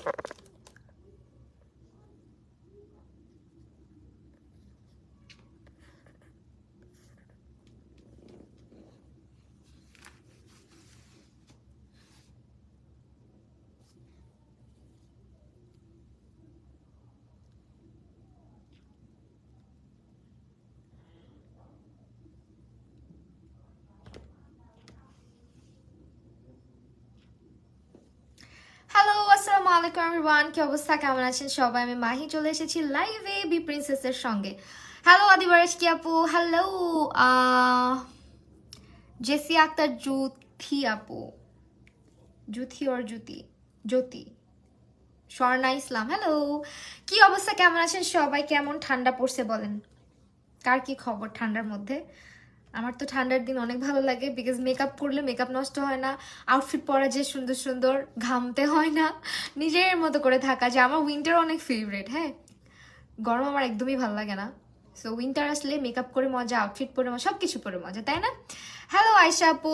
Hello, আসসালামু আলাইকুম everyone. কি অবস্থা, কেমন আছেন সবাই? আমি মাহি চলে এসেছি লাইভে বি প্রিন্সেসের সঙ্গে। হ্যালো আদিবারেশ কি আপু, হ্যালো জেসি আক্তার, জুথি আপু, জুথি ওর জ্যোতি, জ্যোতি, স্বর্ণা ইসলাম, হ্যালো। কি অবস্থা, কেমন আছেন সবাই? কেমন ঠান্ডা পড়ছে বলেন, কার কি খবর ঠান্ডার মধ্যে? আমার তো ঠান্ডার দিন অনেক ভালো লাগে, বিকজ মেকআপ করলে মেকআপ নষ্ট হয় না, আউটফিট পরা যে সুন্দর সুন্দর, ঘামতে হয় না, নিজের মতো করে থাকা যায়। আমার উইন্টার অনেক ফেভারিট। হ্যাঁ, গরম আমার একদমই ভালো লাগে না। সো উইন্টার আসলে মেকআপ করে মজা, আউটফিট পরে মজা, সব কিছু পরে মজা, তাই না? হ্যালো আয়শা আপু,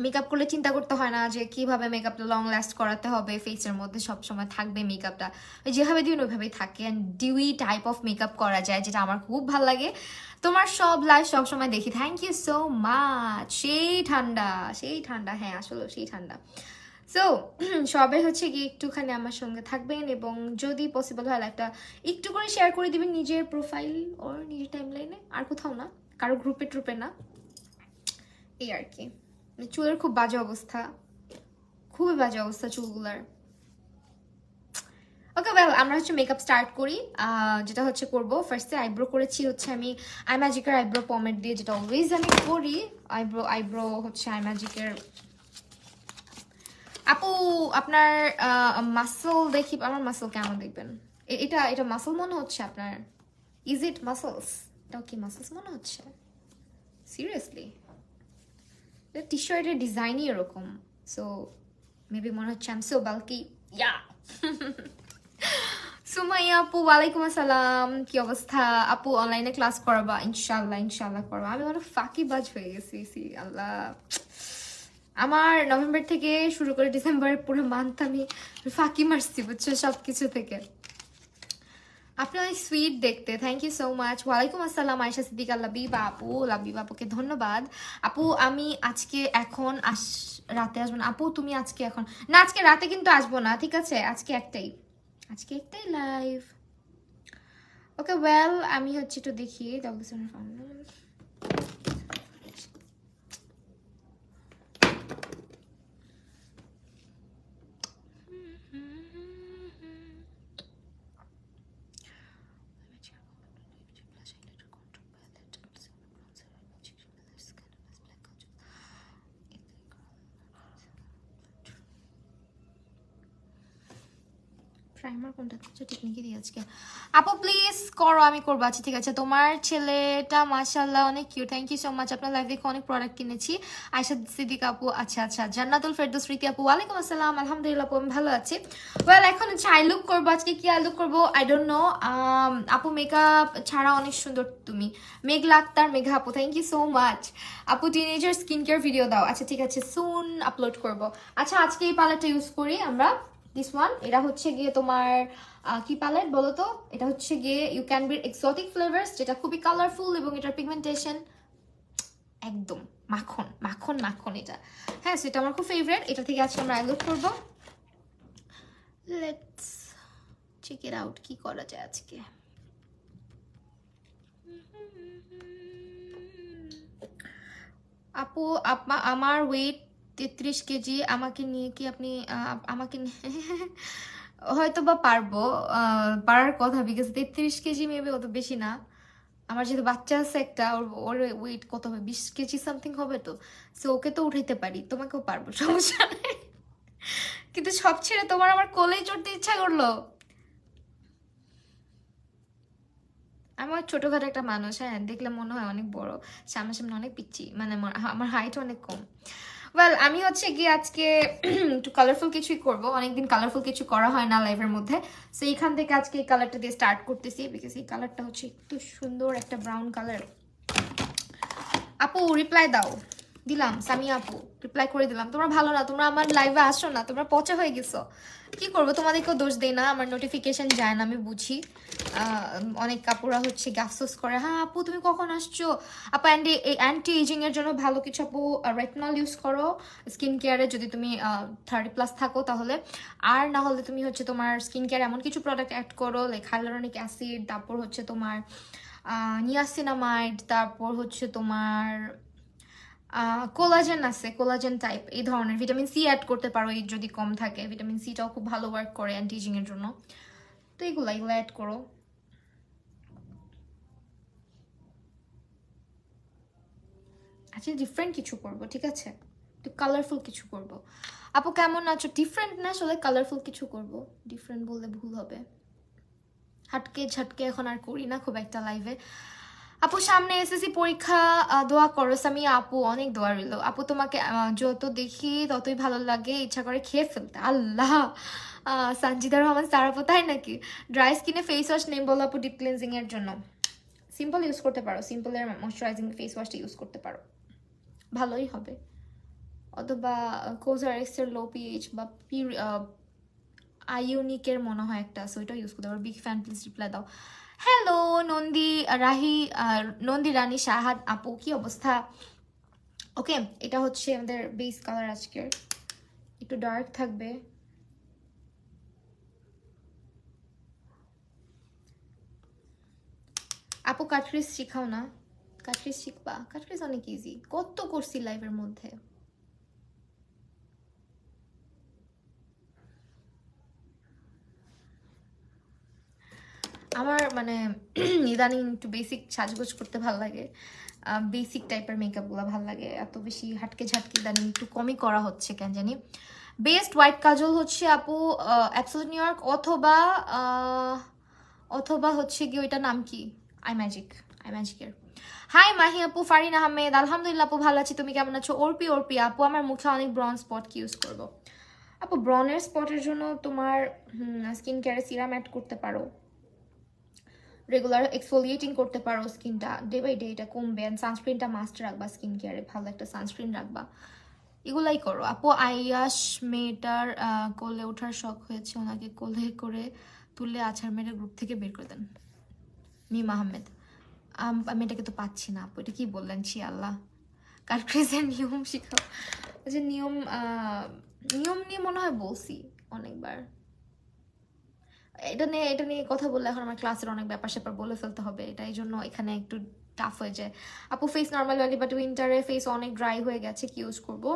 মেকআপ করলে চিন্তা করতে হয় না যে কিভাবে মেকআপটা লং লাস্ট করাতে হবে, ফেসের মধ্যে সবসময় থাকবে মেকআপটা, যেভাবে দিন ওইভাবেই থাকে। And dewy type of makeup করা যায়, যেটা আমার খুব ভালো লাগে। তোমার সব লাইভ সবসময় দেখি, থ্যাংক ইউ সো মাচ। সেই ঠান্ডা, সেই ঠান্ডা, হ্যাঁ আসলে সেই ঠান্ডা। সো সবাই হচ্ছে কি একটুখানি আমার সঙ্গে থাকবেন, এবং যদি পসিবল হয় একটা একটু করে শেয়ার করে দিবেন নিজের প্রোফাইল ওর নিজের টাইম লাইনে, আর কোথাও না, কারো গ্রুপে ট্রুপে না, এই আর কি। চুলের খুব বাজে অবস্থা, খুবই বাজে অবস্থা চুলগুলার। ওকে ওয়েল, আমরা হচ্ছে মেকআপ স্টার্ট করি। যেটা হচ্ছে করব, ফার্স্টে আইব্রো করেছি হচ্ছে আমি আই ম্যাজিকের আইব্রো পমেড দিয়ে, যেটা অলওয়েজ আমি করি। আইব্রো হচ্ছে আই ম্যাজিকের। আপু আপনার মাসল দেখি, আমার মাসল কেমন দেখবেন? এটা এটা মাসল মনে হচ্ছে আপনার? Is it muscles? এটাও কি মাসলস মনে হচ্ছে? সিরিয়াসলি টি শার্টের ডিজাইনই এরকম, সো মেবি মনে হচ্ছে আই এম সো বাল্কি। ইয়া সুমাইয়া আপু, ওয়ালাইকুম আসসালাম, কি অবস্থা আপু? অনলাইনে ক্লাস করাবা? ইনশাল্লাহ ইনশাল্লাহ করবা। আমি অনেক ফাঁকিবাজ হয়ে গেছি, সি আল্লাহ। আমার নভেম্বর থেকে শুরু করে ডিসেম্বরের পুরো মান্থ আমি ফাঁকি মারছি, বুঝছো, সবকিছু থেকে। আপনি অনেক সুইট দেখতে, থ্যাংক ইউ সো মাচ। ওয়ালাইকুম আসসালাম আয়েশা সিদ্দিকা, লাবিবা আপু, লাবিবা আপুকে ধন্যবাদ। আপু আমি আজকে এখন রাতে আসবো না আপু, তুমি আজকে এখন না, আজকে রাতে কিন্তু আসবো না, ঠিক আছে? আজকে একটাই, আজকে একটাই লাইভ। ওকে ওয়েল, আমি হচ্ছে একটু দেখি প্রাইমার কোনটা, টেকনিকে দিয়ে আজকে। আপু প্লিজ করো, আমি করবো। আচ্ছা ঠিক আছে। তোমার ছেলেটা মাশাআল্লাহ অনেক cute, thank you so much. আপনার লাইভ দেখে অনেক প্রোডাক্ট কিনেছি। আয়শা সিদ্দিকা আপু, আচ্ছা আচ্ছা। জান্নাতুল ফেরদৌস রীতি আপু, ওয়ালাইকুম আসসালাম, আলহামদুলিল্লাহ আপু আমি ভালো আছি। ওয়েল এখন হচ্ছে আই লুক করবো আজকে, কি আই লুক করবো আই ডোন্ট নো। আপু মেকআপ ছাড়া অনেক সুন্দর তুমি। মেঘলা আক্তার, মেঘা আপু, থ্যাংক ইউ সো মাচ। আপু টিনেজার স্কিন কেয়ার ভিডিও দাও। আচ্ছা ঠিক আছে, সুন আপলোড করবো। আচ্ছা আজকে এই পার্লারটা ইউজ করি আমরা, দিস ওয়ান। এটা হচ্ছে গিয়ে তোমার কি প্যালেট বলো তো? এটা হচ্ছে গিয়ে you can be exotic flavours, যেটা খুবই কালারফুল এবং এটার পিগমেন্টেশন একদম মাখন মাখন মাখন এটা। হ্যাঁ সেটা আমার খুব ফেভারিট। এটা থেকে আজকে আমরা আই লুক করবো। লেটস চেক ইট আউট, কি করা যায় আজকে। আপু আমার ওয়েট 33 কেজি, আমাকে নিয়ে কি আপনি আমাকে হয়তো বা পারবো, পারার কথা, বিকজ 33 কেজি মেবি অত বেশি না। আমার যেহেতু বাচ্চা আছে একটা, ওর ওয়েট কত হবে, 20 কেজি সামথিং হবে তো। সো ওকে তো উঠাইতে পারি, তোমাকেও পারবো, সমস্যা নেই। কিন্তু সব ছেড়ে তোমার আমার কোলেই চড়তে ইচ্ছা করলো। আমার ছোটখাটো একটা মানুষ, হ্যাঁ দেখলে মনে হয় অনেক বড়, সামনাসামনি অনেক পিচ্ছি, মানে আমার হাইট অনেক কম। ওয়েল আমি হচ্ছে গিয়ে আজকে একটু কালারফুল কিছুই করবো, অনেকদিন কালারফুল কিছু করা হয় না লাইভের মধ্যে। সো এইখান থেকে আজকে এই কালারটা দিয়ে স্টার্ট করতেছি, বিকজ এই কালারটা হচ্ছে একটু সুন্দর একটা ব্রাউন কালার। আপু রিপ্লাই দাও, দিলাম সামিয়া আপু, রিপ্লাই করে দিলাম। তোমরা ভালো না, তোমরা আমার লাইভে আসো না, তোমরা পচা হয়ে গেছো। কি করবো, তোমাদেরকেও দোষ দেই না, আমার নোটিফিকেশন যায় না, আমি বুঝি। অনেক কাপুরা হচ্ছে আফসোস করে, হ্যাঁ আপু তুমি কখন আসছো। আপু অ্যান্টি এজিং এর জন্য ভালো কিছু আপু রেটনল ইউজ করো স্কিন কেয়ারে, যদি তুমি 30+ থাকো তাহলে। আর না হলে তুমি হচ্ছে তোমার স্কিন কেয়ার এমন কিছু প্রোডাক্ট অ্যাড করো, লাইক হাইলোরনিক অ্যাসিড, তারপর হচ্ছে তোমার নিয়াসিনামাইড, তারপর হচ্ছে তোমার কোলাজেন আছে, কোলাজেন টাইপ এই ধরনের। ভিটামিন সি অ্যাড করতে পারো এই যদি কম থাকে, ভিটামিন সিটাও খুব ভালো ওয়ার্ক করে অ্যান্টি এজিং এর জন্য। তো এগুলো অ্যাড করো। আচ্ছা ডিফারেন্ট কিছু করব, ঠিক আছে, একটু কালারফুল কিছু করব। আপু কেমন আছো? ডিফারেন্ট না আসলে, কালারফুল কিছু করব। ডিফারেন্ট বললে ভুল হবে। হাটকে ঝাটকে এখন আর করি না খুব একটা লাইভে। আপু সামনে এসএসসি পরীক্ষা, দোয়া করো। আমি আপু অনেক দোয়া রইল আপু, তোমাকে যত দেখি ততই ভালো লাগে, ইচ্ছা করে খেয়ে ফেলতে। আল্লাহ, সানজিদা রহমান সারাপো তাই নাকি? ড্রাই স্কিনে ফেস ওয়াশ নেই বলো আপু ডিপ ক্লিনজিং এর জন্য? সিম্পল ইউজ করতে পারো, সিম্পলের ময়শ্চারাইজিং ফেস ওয়াশটা ইউজ করতে পারো, ভালোই হবে। অথবা কোজারেক্সের লো পিএইচ বা আইউনিকের মনে হয় একটা আছে, ওইটা ইউজ করতে পারো। বিগ ফ্যান, প্লিজ রিপ্লাই দাও। হ্যালো নন্দী রাহি, নন্দী রানী শাহাদ আপু, কি অবস্থা? ওকে, এটা হচ্ছে আমাদের বেস কালার আজকের, একটু ডার্ক থাকবে। আপু কাটরিস শিখাও না? কাটরিস শিখবা? কাটরিস অনেক ইজি, কত করছি লাইভের মধ্যে। আমার মানে ইদানিং একটু বেসিক সাজগোজ করতে ভালো লাগে, বেসিক টাইপের মেকআপগুলো ভালো লাগে। এত বেশি হাটকে ঝাটকে ইদানিং একটু কমই করা হচ্ছে কেন জানি। বেস্ট হোয়াইট কাজল হচ্ছে আপু অ্যাবসলিউট নিউ ইয়র্ক, অথবা অথবা হচ্ছে কি ওইটার নাম কি, আই ম্যাজিকের। হাই মাহি আপু, ফারিন আহমেদ, আলহামদুলিল্লাহ আপু ভালো আছি, তুমি কেমন আছো? অর্পি আপু, আমার মুখে অনেক ব্রন স্পট, কি ইউজ করবো? আপু ব্রনের স্পটের জন্য তোমার স্কিন কেয়ারে সিরাম অ্যাড করতে পারো, রেগুলার এক্সফোলিয়েটিং করতে পারো স্কিনটা, ডে বাই ডে এটা কমবে। অ্যান্ড সানস্ক্রিনটা মাস্ট রাখবা স্কিন কেয়ারে, ভালো একটা সানস্ক্রিন রাখবা, এগুলাই করো। আপু আয়াস মেয়েটার কোলে ওঠার শখ হয়েছে, ওনাকে কোলে করে তুললে আছাড় মেরে গ্রুপ থেকে বের করে দেন। মিম আহমেদ, আমি এটাকে তো পাচ্ছি না আপু, এটা কি বললেন? ছি আল্লাহ, কার ক্রেজের নিয়ম শিখাও। যে নিয়ম নিয়ম নিয়ে মনে হয় বলছি অনেকবার। এটা নিয়ে কথা বললে এখন আমার ক্লাসের অনেক ব্যাপার স্যাপার বলে ফেলতে হবে, এটা এই জন্য এখানে একটু টাফ হয়ে যায়। আপু ফেস নর্মাল ভ্যালি, বাট উইন্টারে ফেস অনেক ড্রাই হয়ে গেছে, কি ইউজ করবো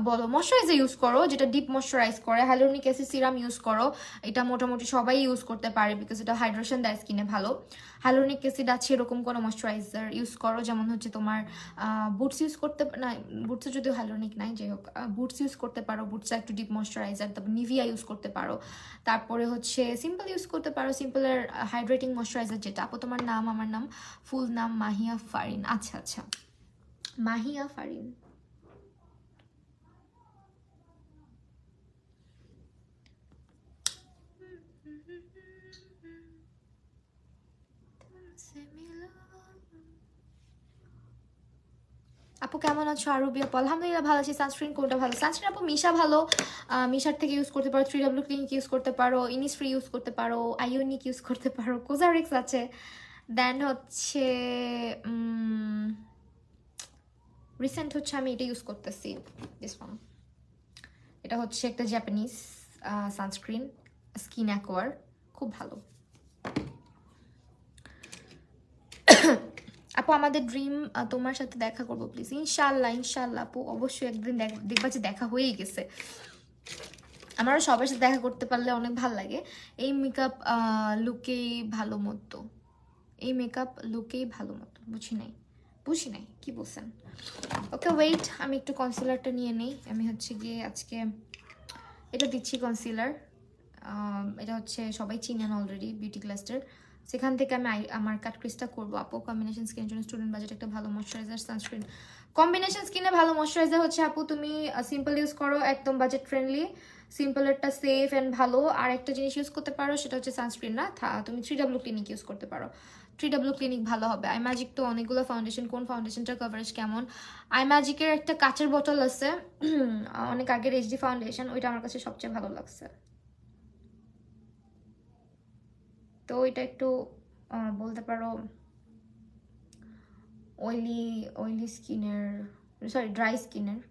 বলো? ময়শ্চারাইজার ইউজ করো, যেটা ডিপ ময়শ্চারাইজ করে। হাইলোরনিক অ্যাসিড সিরাম ইউজ করো, এটা মোটামুটি সবাই ইউজ করতে পারে, বিকজ এটা হাইড্রেশন দেয় স্কিনে ভালো। হাইলোরনিক অ্যাসিড আছে এরকম কোনো ময়শ্চারাইজার ইউজ করো, যেমন হচ্ছে তোমার বুটস ইউজ করতে, না বুটসে যদিও হাইলোরনিক নাই, যাই হোক বুটস ইউজ করতে পারো, বুটসে একটু ডিপ ময়শ্চারাইজার। তারপর নিভিয়া ইউজ করতে পারো, তারপরে হচ্ছে সিম্পল ইউজ করতে পারো, সিম্পলের হাইড্রেটিং ময়শ্চারাইজার যেটা। আপু তোমার নাম? আমার নাম ফুল নাম মাহিয়া ফারিন। আচ্ছা আচ্ছা, মাহিয়া ফারিন। আপু কেমন আছো? আরবি আপু আলহামদুলিল্লাহ ভালো আছি। সানস্ক্রিন কোনটা ভালো? সানস্ক্রিন আপু মিশা ভালো, মিশার থেকে ইউজ করতে পারো, 3W ক্লিনিক ইউজ করতে পারো, ইনিসফ্রি ইউজ করতে পারো, আইওনিক ইউজ করতে পারো, কোজারিক্স আছে। দেন হচ্ছে রিসেন্ট হচ্ছে আমি এটা ইউজ করতেছি, দিস ওয়ান। এটা হচ্ছে একটা জাপানিজ সানস্ক্রিন, স্কিন অ্যাকোয়ার, খুব ভালো। আপু আমাদের ড্রিম তোমার সাথে দেখা করবো প্লিজ। ইনশাল্লাহ ইনশাল্লাহ আপু, অবশ্যই একদিন দেখবা যে দেখা হয়েই গেছে। আমারও সবার সাথে দেখা করতে পারলে অনেক ভালো লাগে। এই মেকআপ লুকেই ভালো মতো, এই মেকআপ লুকেই ভালো মতো, বুঝি নাই কি বলছেন। ওকে ওয়েট, আমি একটু কনসিলারটা নিয়ে নেই। আমি হচ্ছে গিয়ে আজকে এটা দিচ্ছি কনসিলার, এটা হচ্ছে সবাই চিনেন অলরেডি, বিউটি ক্লাস্টার। সেখান থেকে আমি আমার কাট ক্রিজটা করবো। আপু কম্বিনেশন স্কিনের জন্য স্টুডেন্ট বাজেট একটা ভালো ময়শ্চারাইজার সানস্ক্রিন। কম্বিনেশন স্কিনে ভালো ময়শ্চারাইজার হচ্ছে আপু তুমি সিম্পল ইউজ করো, একদম বাজেট ফ্রেন্ডলি, সিম্পলেরটা সেফ অ্যান্ড ভালো। আর একটা জিনিস ইউজ করতে পারো, সেটা হচ্ছে সানস্ক্রিন না, তুমি 3W ক্লিনিক ইউজ করতে পারো। 3W ক্লিনিক ভালো হবে। আই ম্যাজিক তো অনেকগুলো ফাউন্ডেশন, কোন ফাউন্ডেশনটার কভারেজ কেমন। আই ম্যাজিকের একটা কাচের বোতল আছে অনেক আগের এইচডি ফাউন্ডেশন, ওইটা আমার কাছে সবচেয়ে ভালো লাগছে। তো ওইটা একটু বলতে পারো অয়েলি স্কিনের, সরি ড্রাই স্কিনের।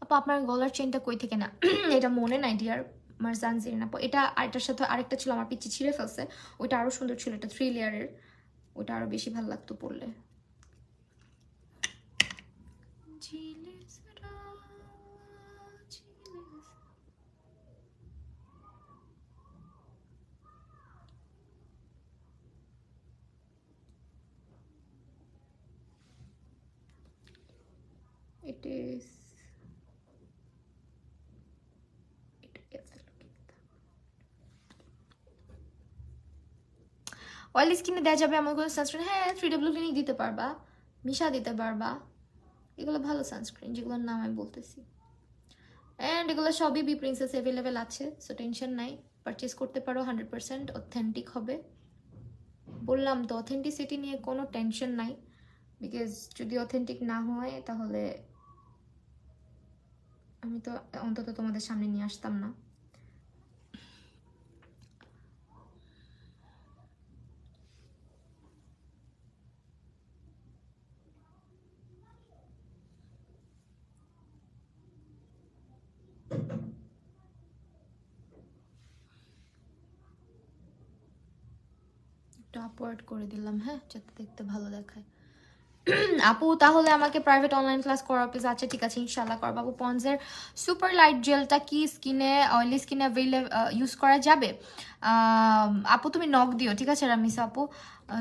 আপু আপনার গলার চেনটা কই থেকে না এটা মনে নাই ডিয়ার মারজান জিরিন আপু। এটা আরেকটার সাথে আরেকটা ছিল, আমার পিচ্ছি ছিঁড়ে ফেলছে, ওইটা আরো সুন্দর ছিল, এটা 3 লেয়ারের, ওইটা আরো বেশি ভালো লাগতো পরলে। It is অয়েলি স্কিনে দেওয়া যাবে এমন কোনো সানস্ক্রিন? হ্যাঁ, 3W ক্লিনিক দিতে পারবা, মিশা দিতে পারবা, এগুলো ভালো সানস্ক্রিন যেগুলোর নাম আমি বলতেছি। অ্যান্ড এগুলো সবই বি প্রিন্সেস অ্যাভেলেবেল আছে, সো টেনশন নাই, পারচেস করতে পারো, 100% অথেন্টিক হবে। বললাম তো অথেন্টিসিটি নিয়ে কোনো টেনশন নাই, বিকজ যদি অথেন্টিক না হয় তাহলে আমি তো অন্তত তোমাদের সামনে নিয়ে আসতাম না। একটু আপওয়ার্ড করে দিলাম, হ্যাঁ, যাতে দেখতে ভালো দেখায়। আপু তাহলে আমাকে প্রাইভেট অনলাইন ক্লাস করাবে? আচ্ছা ঠিক আছে, ইনশাল্লাহ করবো। আপু পন্সের সুপার লাইট জেলটা কি স্কিনে, অয়েলি স্কিনে ইউজ করা যাবে? আপু তুমি নক দিও, ঠিক আছে রামিসা আপু,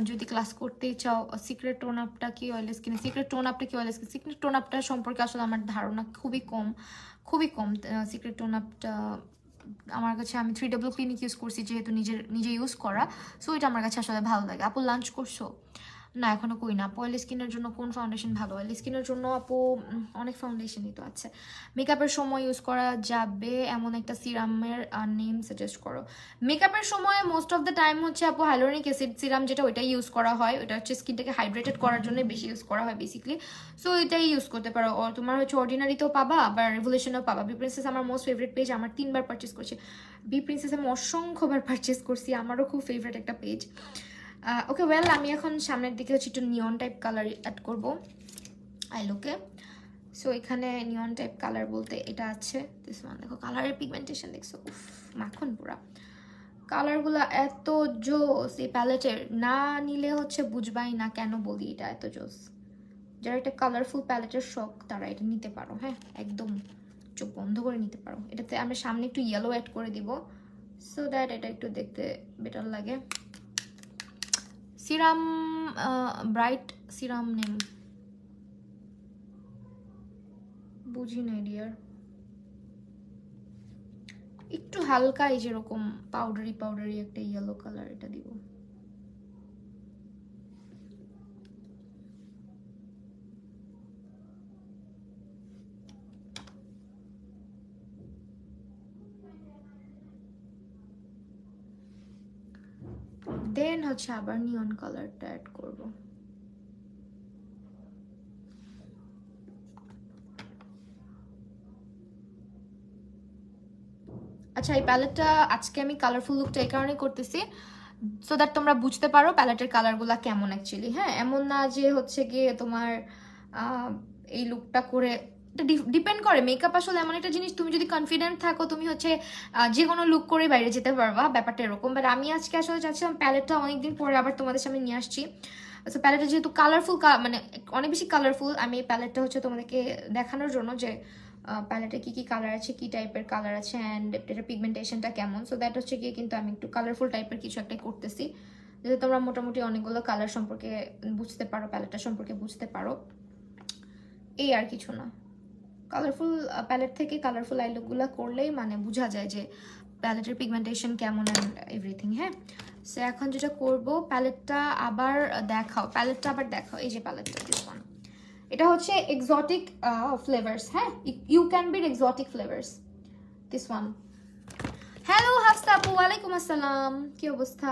যদি ক্লাস করতেই চাও। সিক্রেট টোন আপটা কি অয়েলি স্কিনে? সিক্রেট টোন আপটা কি অয়েলি স্কিন? সিক্রেট টোন আপটা সম্পর্কে আসলে আমার ধারণা খুবই কম, খুবই কম। সিক্রেট টোন আপটা আমার কাছে, আমি 3W ক্লিনিক ইউজ করছি যেহেতু, নিজে ইউজ করা, সো এটা আমার কাছে আসলে ভালো লাগে। আপু লাঞ্চ করছো? না এখনো করি না। আপু অয়েলি স্কিনের জন্য কোন ফাউন্ডেশন ভালো? অয়েলি স্কিনের জন্য আপু অনেক ফাউন্ডেশনই তো আছে। মেকআপের সময় ইউজ করা যাবে এমন একটা সিরামের নেম সাজেস্ট করো। মেকআপের সময় মোস্ট অফ দ্য টাইম হচ্ছে আপু হাইলোরিক অ্যাসিড সিরাম, যেটা ওইটাই ইউজ করা হয়, ওটা হচ্ছে স্কিনটাকে হাইড্রেটেড করার জন্য বেশি ইউজ করা হয় বেসিকলি, সো এটাই ইউজ করতে পারো। আর তোমার হচ্ছে অর্ডিনারিতেও পাবা, আবার রেভলিউশনেও পাবা। বি প্রিন্সেস আমার মোস্ট ফেভারিট পেজ, আমার 3বার পারচেস করছি। বি প্রিন্সেস আমি অসংখ্যবার পারচেস করছি, আমারও খুব ফেভারিট একটা পেজ। ওকে ওয়েল, আমি এখন সামনের দিকে হচ্ছে একটু নিয়ন টাইপ কালার অ্যাড করবো আই লুকে। সো এখানে নিয়ন টাইপ কালার বলতে এটা আছে, দিস ওয়ান। দেখো কালারের পিগমেন্টেশন দেখছো, উফ মাখন পুরা। কালারগুলো এত জোস, এই প্যালেটের না নিলে হচ্ছে বুঝবাই না কেন বলি এটা এত জোস। যারা একটা কালারফুল প্যালেটের শখ তারা এটা নিতে পারো, হ্যাঁ, একদম চোখ বন্ধ করে নিতে পারো। এটাতে আমরা সামনে একটু ইয়েলো অ্যাড করে দিব, সো দ্যাট এটা একটু দেখতে বেটার লাগে। সিরাম, ব্রাইট সিরাম নেম বুঝি না ডিয়ার। একটু হালকা এই যেরকম পাউডারি একটা ইয়েলো কালার, এটা দিব। দেন হচ্ছে আবার নিয়ন কালারটা অ্যাড করব। আচ্ছা এই প্যালেটটা আজকে আমি কালারফুল লুকটা এই কারণে করতেছি, সো দ্যাট তোমরা বুঝতে পারো প্যালেটের কালারগুলো কেমন অ্যাকচুয়ালি। হ্যাঁ, এমন না যে হচ্ছে গিয়ে তোমার এই লুকটা করে, এটা ডিপেন্ড করে। মেকআপ আসলে এমন একটা জিনিস, তুমি যদি কনফিডেন্ট থাকো তুমি হচ্ছে যে কোনো লুক করে বাইরে যেতে পারবা, ব্যাপারটা এরকম। বাট আমি আজকে আসলে চাচ্ছিলাম প্যালেটটা অনেকদিন পরে আবার তোমাদের সামনে নিয়ে আসছি। সো প্যালেটটা যেহেতু কালারফুল, মানে অনেক বেশি কালারফুল, আমি এই প্যালেটটা হচ্ছে তোমাদেরকে দেখানোর জন্য যে প্যালেটে কি কি কালার আছে, কি টাইপের কালার আছে, অ্যান্ড এটার পিগমেন্টেশনটা কেমন। সো দ্যাট হচ্ছে গিয়ে কিন্তু আমি একটু কালারফুল টাইপের কিছু একটা করতেছি, যাতে তোমরা মোটামুটি অনেকগুলো কালার সম্পর্কে বুঝতে পারো, প্যালেটটা সম্পর্কে বুঝতে পারো, এই আর কিছু না। কালারফুল প্যালেট থেকে কালারফুল আই লুকগুলো করলেই মানে বোঝা যায় যে প্যালেটের পিগমেন্টেশন কেমন অ্যান্ড এভরিথিং। হ্যাঁ, সো এখন যেটা করব, প্যালেটটা আবার দেখাও। এই যে প্যালেটটা, দিস ওয়ান, এটা হচ্ছে এক্সোটিক ফ্লেভার্স। হ্যাঁ, you can be exotic flavours, this one. Hello Hafsa আপু, ওয়ালাইকুম আসসালাম, কি অবস্থা?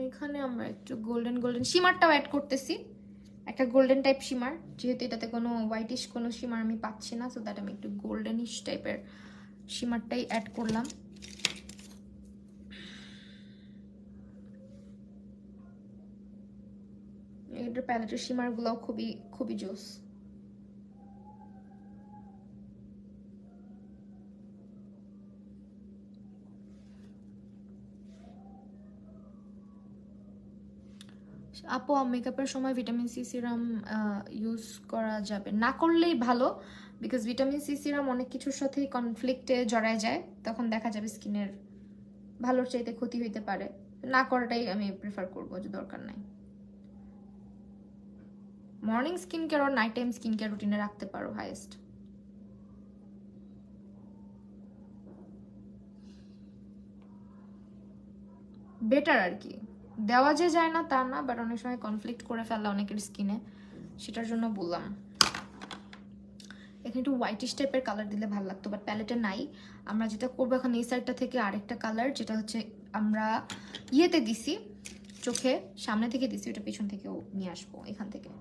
এখানে আমরা একটু গোল্ডেন গোল্ডেন শিমারটাও অ্যাড করতেছি, একটা গোল্ডেন টাইপ শিমার, যেহেতু এটাতে কোনো হোয়াইটিশ কোনো শিমার আমি পাচ্ছি না, সো দ্যাট আমি একটু গোল্ডেনিশ টাইপের শিমারটাই অ্যাড করলাম। এটার প্যালেটের শিমারগুলো খুবই খুবই জোস। আপু মেকআপের সময় ভিটামিন সি সিরাম ইউজ করা যাবে না, করলেই ভালো, বিকজ ভিটামিন সি সিরাম অনেক কিছুর সাথেই কনফ্লিক্টে জড়ায় যায়, তখন দেখা যাবে স্কিনের ভালোর চাইতে ক্ষতি হইতে পারে। না করাটাই আমি প্রেফার করবো, যে দরকার নাই। মর্নিং স্কিন কেয়ার আর নাইট টাইম স্কিন কেয়ার রুটিনে রাখতে পারো হাইয়েস্ট। বেটার আর কি, দেওয়া যে যায় না তা না, বাট অনেক সময় কনফ্লিক্ট করে ফেলে অনেকের স্কিনে, সেটার জন্য বললাম। এখানে একটু হোয়াইটিশ টাইপের কালার দিলে ভালো লাগতো, বাট প্যালেটে নাই। আমরা যেটা করবো এখন এই সাইডটা থেকে আরেকটা কালার, যেটা হচ্ছে আমরা ইয়েতে দিছি, চোখে সামনে থেকে দিছি, ওটা পিছন থেকেও নিয়ে আসবো এখান থেকে।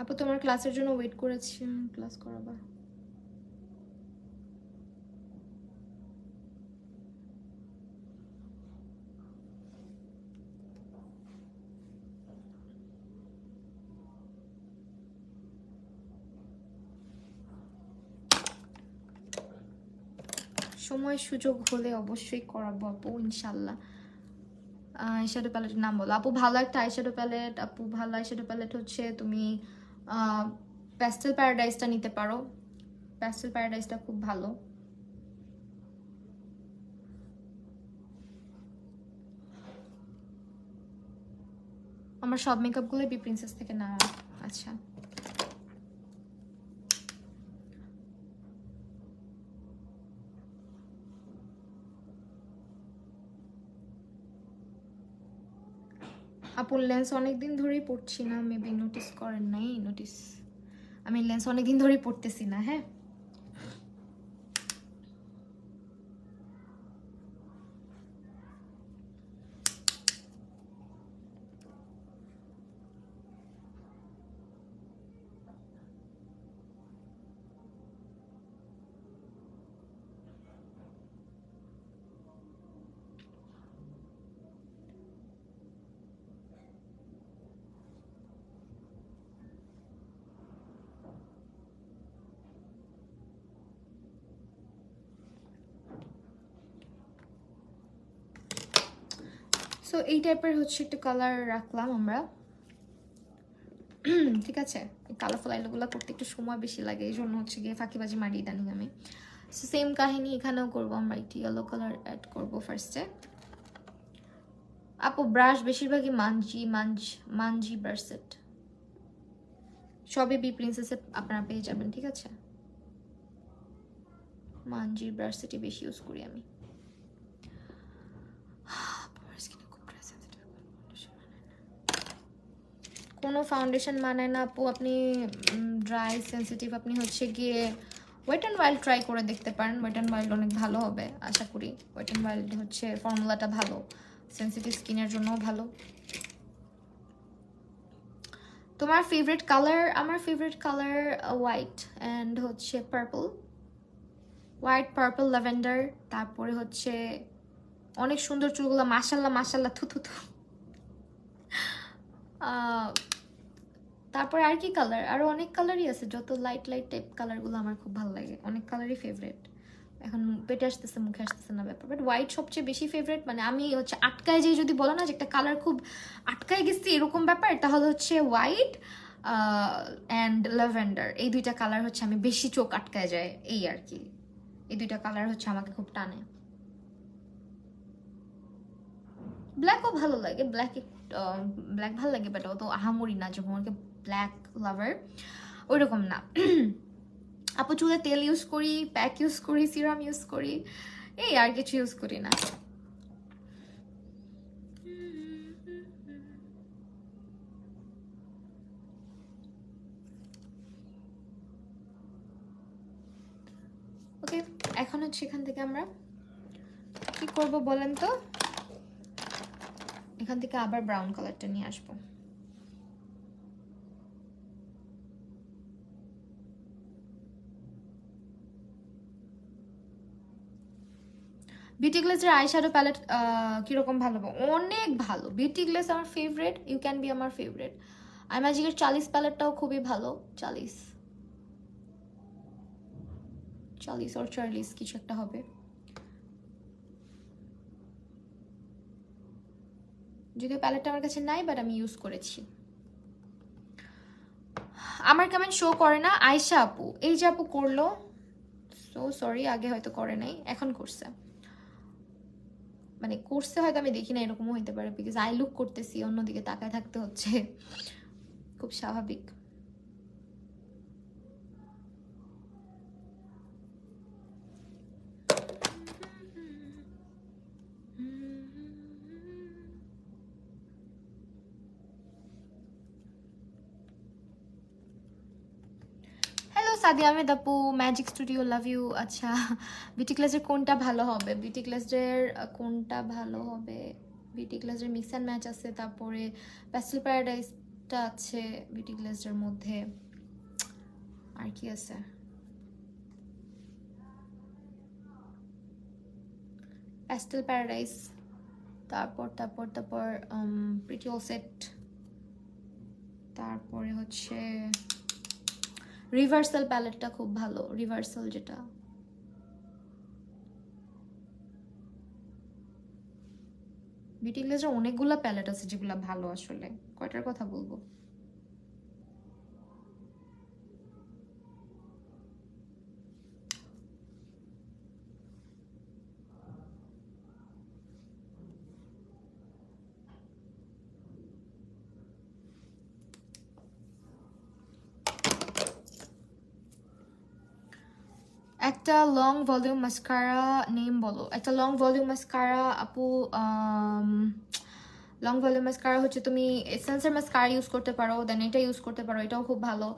আপু তোমার ক্লাসের জন্য ওয়েট করেছি, ক্লাস করাবা? সময় সুযোগ হলে অবশ্যই করাবো আপু, ইনশাল্লাহ। আইশ্যাডো প্যালেটের নাম বলো আপু। ভালো একটা আইশ্যাডো প্যালেট আপু, ভালো আইশ্যাডো প্যালেট হচ্ছে তুমি প্যাস্টেল প্যারাডাইসটা নিতে পারো, প্যাস্টেল প্যারাডাইসটা খুব ভালো। আমার সব মেকআপগুলো বি প্রিন্সেস থেকে নেওয়া। আচ্ছা, আপুর লেন্স অনেকদিন ধরেই পড়ছি না, মেবি নোটিস করেন নাই। নোটিস, আমি লেন্স অনেকদিন ধরেই পড়তেছি না। হ্যাঁ, সো এই টাইপের হচ্ছে একটা কালার রাখলাম আমরা। ঠিক আছে, কালারফুল আইগুলো করতে একটু সময় বেশি লাগে, এই জন্য হচ্ছে গিয়ে ফাঁকিবাজি মারি ইদানিং আমি। সো সেম কাহিনী এখানেও করবো আমরা, একটু ইয়েলো কালার অ্যাড করবো ফার্স্টে। আপু ব্রাশ বেশিরভাগই মানজি ব্রাশ সেট, সবই বি প্রিন্সেসে আপনারা পেয়ে যাবেন। ঠিক আছে, মানজির ব্রাশ সেটই বেশি ইউজ করি আমি। কোনো ফাউন্ডেশন মানে না আপু, আপনি ড্রাই সেন্সিটিভ, আপনি হচ্ছে গিয়ে ওয়েট অ্যান্ড ওয়াইল্ড ট্রাই করে দেখতে পারেন। ওয়েট অ্যান্ড ওয়াইল্ড অনেক ভালো হবে আশা করি। ওয়েট অ্যান্ড ওয়াইল্ড হচ্ছে ফর্মুলাটা ভালো, সেন্সিটিভ স্কিনের জন্যও ভালো। তোমার ফেভারিট কালার? আমার ফেভারিট কালার হোয়াইট অ্যান্ড হচ্ছে পার্পল, হোয়াইট পার্পল ল্যাভেন্ডার। তারপরে হচ্ছে অনেক সুন্দর চুলগুলো, মাশাল্লাহ মাশাল্লাহ, থু থু থু। তারপর আর কি কালার, আরো অনেক কালারই আছে, যত লাইট লাইট টাইপ কালারগুলো আমার খুব ভালো লাগে, অনেক কালারই ফেভারিট। এখন পেটে আসতেছে, মুখে আসতেছে না ব্যাপার, বাট হোয়াইট সবচেয়ে বেশি ফেভারিট। মানে আমি হচ্ছে আটকায় যে যদি বলো না যে একটা কালার খুব আটকায় গেছি এরকম ব্যাপার, তাহলে হচ্ছে হোয়াইট অ্যান্ড ল্যাভেন্ডার, এই দুইটা কালার হচ্ছে আমি বেশি চোখ আটকায় যায়, এই আর কি। এই দুইটা কালার হচ্ছে আমাকে খুব টানে। ব্ল্যাকও ভালো লাগে, ব্ল্যাক ভালো লাগে, বাট অত আহামরি না, যখন আমাকে ব্ল্যাক লাভার। ওইরকম না। আপু চুলে তেল ইউজ করি, প্যাক ইউজ করি, সিরাম ইউজ করি, এই আর কিছু ইউজ করি না। ওকে, এখন হচ্ছে এখান থেকে আমরা কি করব বলেন তো, এখান থেকে আবার ব্রাউন কালারটা নিয়ে আসবো। বিউটি গ্লেজের আইশ্যাডো প্যালেট কিরকম ভালো? অনেক ভালো। বিউটি গ্লেজ আমার ফেভারিট, ইউ ক্যান বি আমার ফেভারিট। আইম্যাজিকের 40 প্যালেটটাও খুবই ভালো। 40 or 40 কিছু একটা হবে। যদিও প্যালেটটা আমার কাছে নাই, বাট আমি ইউজ করেছি। আমার কেমন শো করে না আয়শা আপু, এই যে আপু করলো, সো সরি, আগে হয়তো করে নাই, এখন করছে। মানে করছে হয়তো আমি দেখি না, এরকমও হইতে পারে, বিকজ আই লুক করতেছি, অন্যদিকে তাকায় থাকতে হচ্ছে, খুব স্বাভাবিক। হ্যালো সাদি আহমেদ আপু, ম্যাজিক স্টুডিও, লাভ ইউ। আচ্ছা, বিউটি ক্লাসের কোনটা ভালো হবে? বিউটি ক্লাসের কোনটা ভালো হবে? বিউটি ক্লাসের মিক্স অ্যান্ড ম্যাচ আছে, তারপরে প্যাস্টেল প্যারাডাইসটা আছে বিউটি ক্লাসের মধ্যে, আর কি আছে? প্যাস্টেল প্যারাডাইস, তারপর প্রিটি অল সেট, তারপরে হচ্ছে রিভার্সাল প্যালেটটা খুব ভালো, রিভার্সাল যেটা। বিউটি গ্লেজের অনেকগুলো প্যালেট আছে যেগুলো ভালো, আসলে কয়টার কথা বলবো। একটা লং ভলিউম মাস্কারা নেম বলো, একটা লং ভলিউম মাস্কারা আপু। লং ভলিউম মাস্কারা হচ্ছে তুমি এসেন্সের মাস্কারা ইউজ করতে পারো, দেন এটা ইউজ করতে পারো, এটাও খুব ভালো।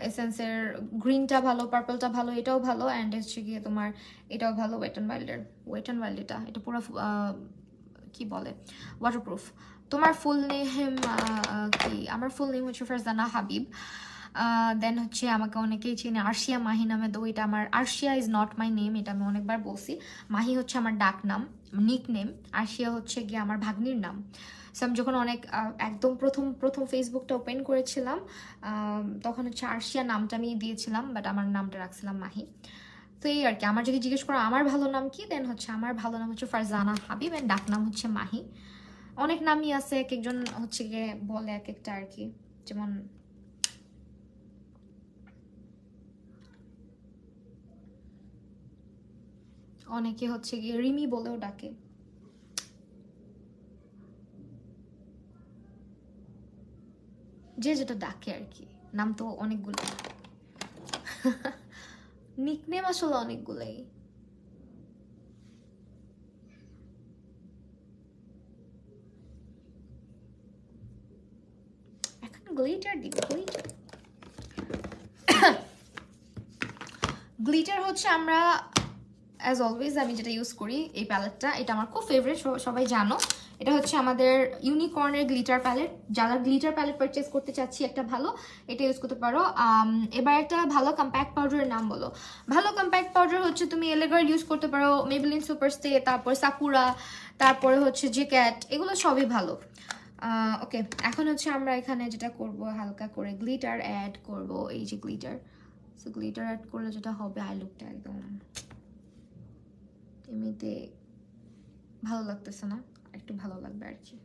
এসেন্সের গ্রিনটা ভালো, পার্পলটা ভালো, এটাও ভালো, অ্যান্ড হচ্ছে গিয়ে তোমার এটাও ভালো, ওয়েট অ্যান্ড ওয়াইল্ড, এটা পুরো কি বলে, ওয়াটারপ্রুফ। তোমার ফুল নেম কি? আমার ফুল নেম হচ্ছে ফারজানা হাবিব। দেন হচ্ছে আমাকে অনেকেই চিনে আরশিয়া মাহি নামে, তো এটা আমার, Arshia is not my name, এটা আমি অনেকবার বলছি। মাহি হচ্ছে আমার ডাক নাম, নিক নেম। আরশিয়া হচ্ছে গিয়ে আমার ভাগ্নির নাম। সো আমি যখন একদম প্রথম ফেসবুকটা ওপেন করেছিলাম, তখন হচ্ছে আরশিয়া নামটা আমি দিয়েছিলাম, বাট আমার নামটা রাখছিলাম মাহি। তো এই আর কি, আমার যদি জিজ্ঞেস করো আমার ভালো নাম কি, দেন হচ্ছে আমার ভালো নাম হচ্ছে ফারজানা হাবিব, এন্ড ডাক নাম হচ্ছে মাহি। অনেক নামই আছে, এক একজন হচ্ছে গিয়ে বলে এক একটা আর কি, যেমন অনেকে হচ্ছে গিয়ে রিমি বলেও ডাকে। যে যেটা ডাকে আর কি, নাম তো অনেকগুলো, নিকনেম আসলে অনেকগুলোই। এখন গ্লিটার দিব, গ্লিটার হচ্ছে আমরা অ্যাজ অলওয়েজ আমি যেটা ইউজ করি, এই প্যালেটটা, এটা আমার খুব ফেভারিট, সবাই জানো। এটা হচ্ছে আমাদের ইউনিকর্নের গ্লিটার প্যালেট। যারা গ্লিটার প্যালেট পারচেস করতে চাচ্ছি একটা ভালো, এটা ইউজ করতে পারো। এবার একটা ভালো কম্প্যাক্ট পাউডারের নাম বলো। ভালো কম্প্যাক্ট পাউডার হচ্ছে তুমি এলেগার ইউজ করতে পারো, মেবলিন সুপারস্টে, তারপর সাকুরা, তারপরে হচ্ছে যে ক্যাট, এগুলো সবই ভালো। ওকে, এখন হচ্ছে আমরা এখানে যেটা করব, হালকা করে গ্লিটার অ্যাড করব, এই যে গ্লিটার। সো গ্লিটার অ্যাড করলে যেটা হবে, আই লুকটা একদম এমনিতে ভালো লাগতেছে না, একটু ভালো লাগবে আর কি।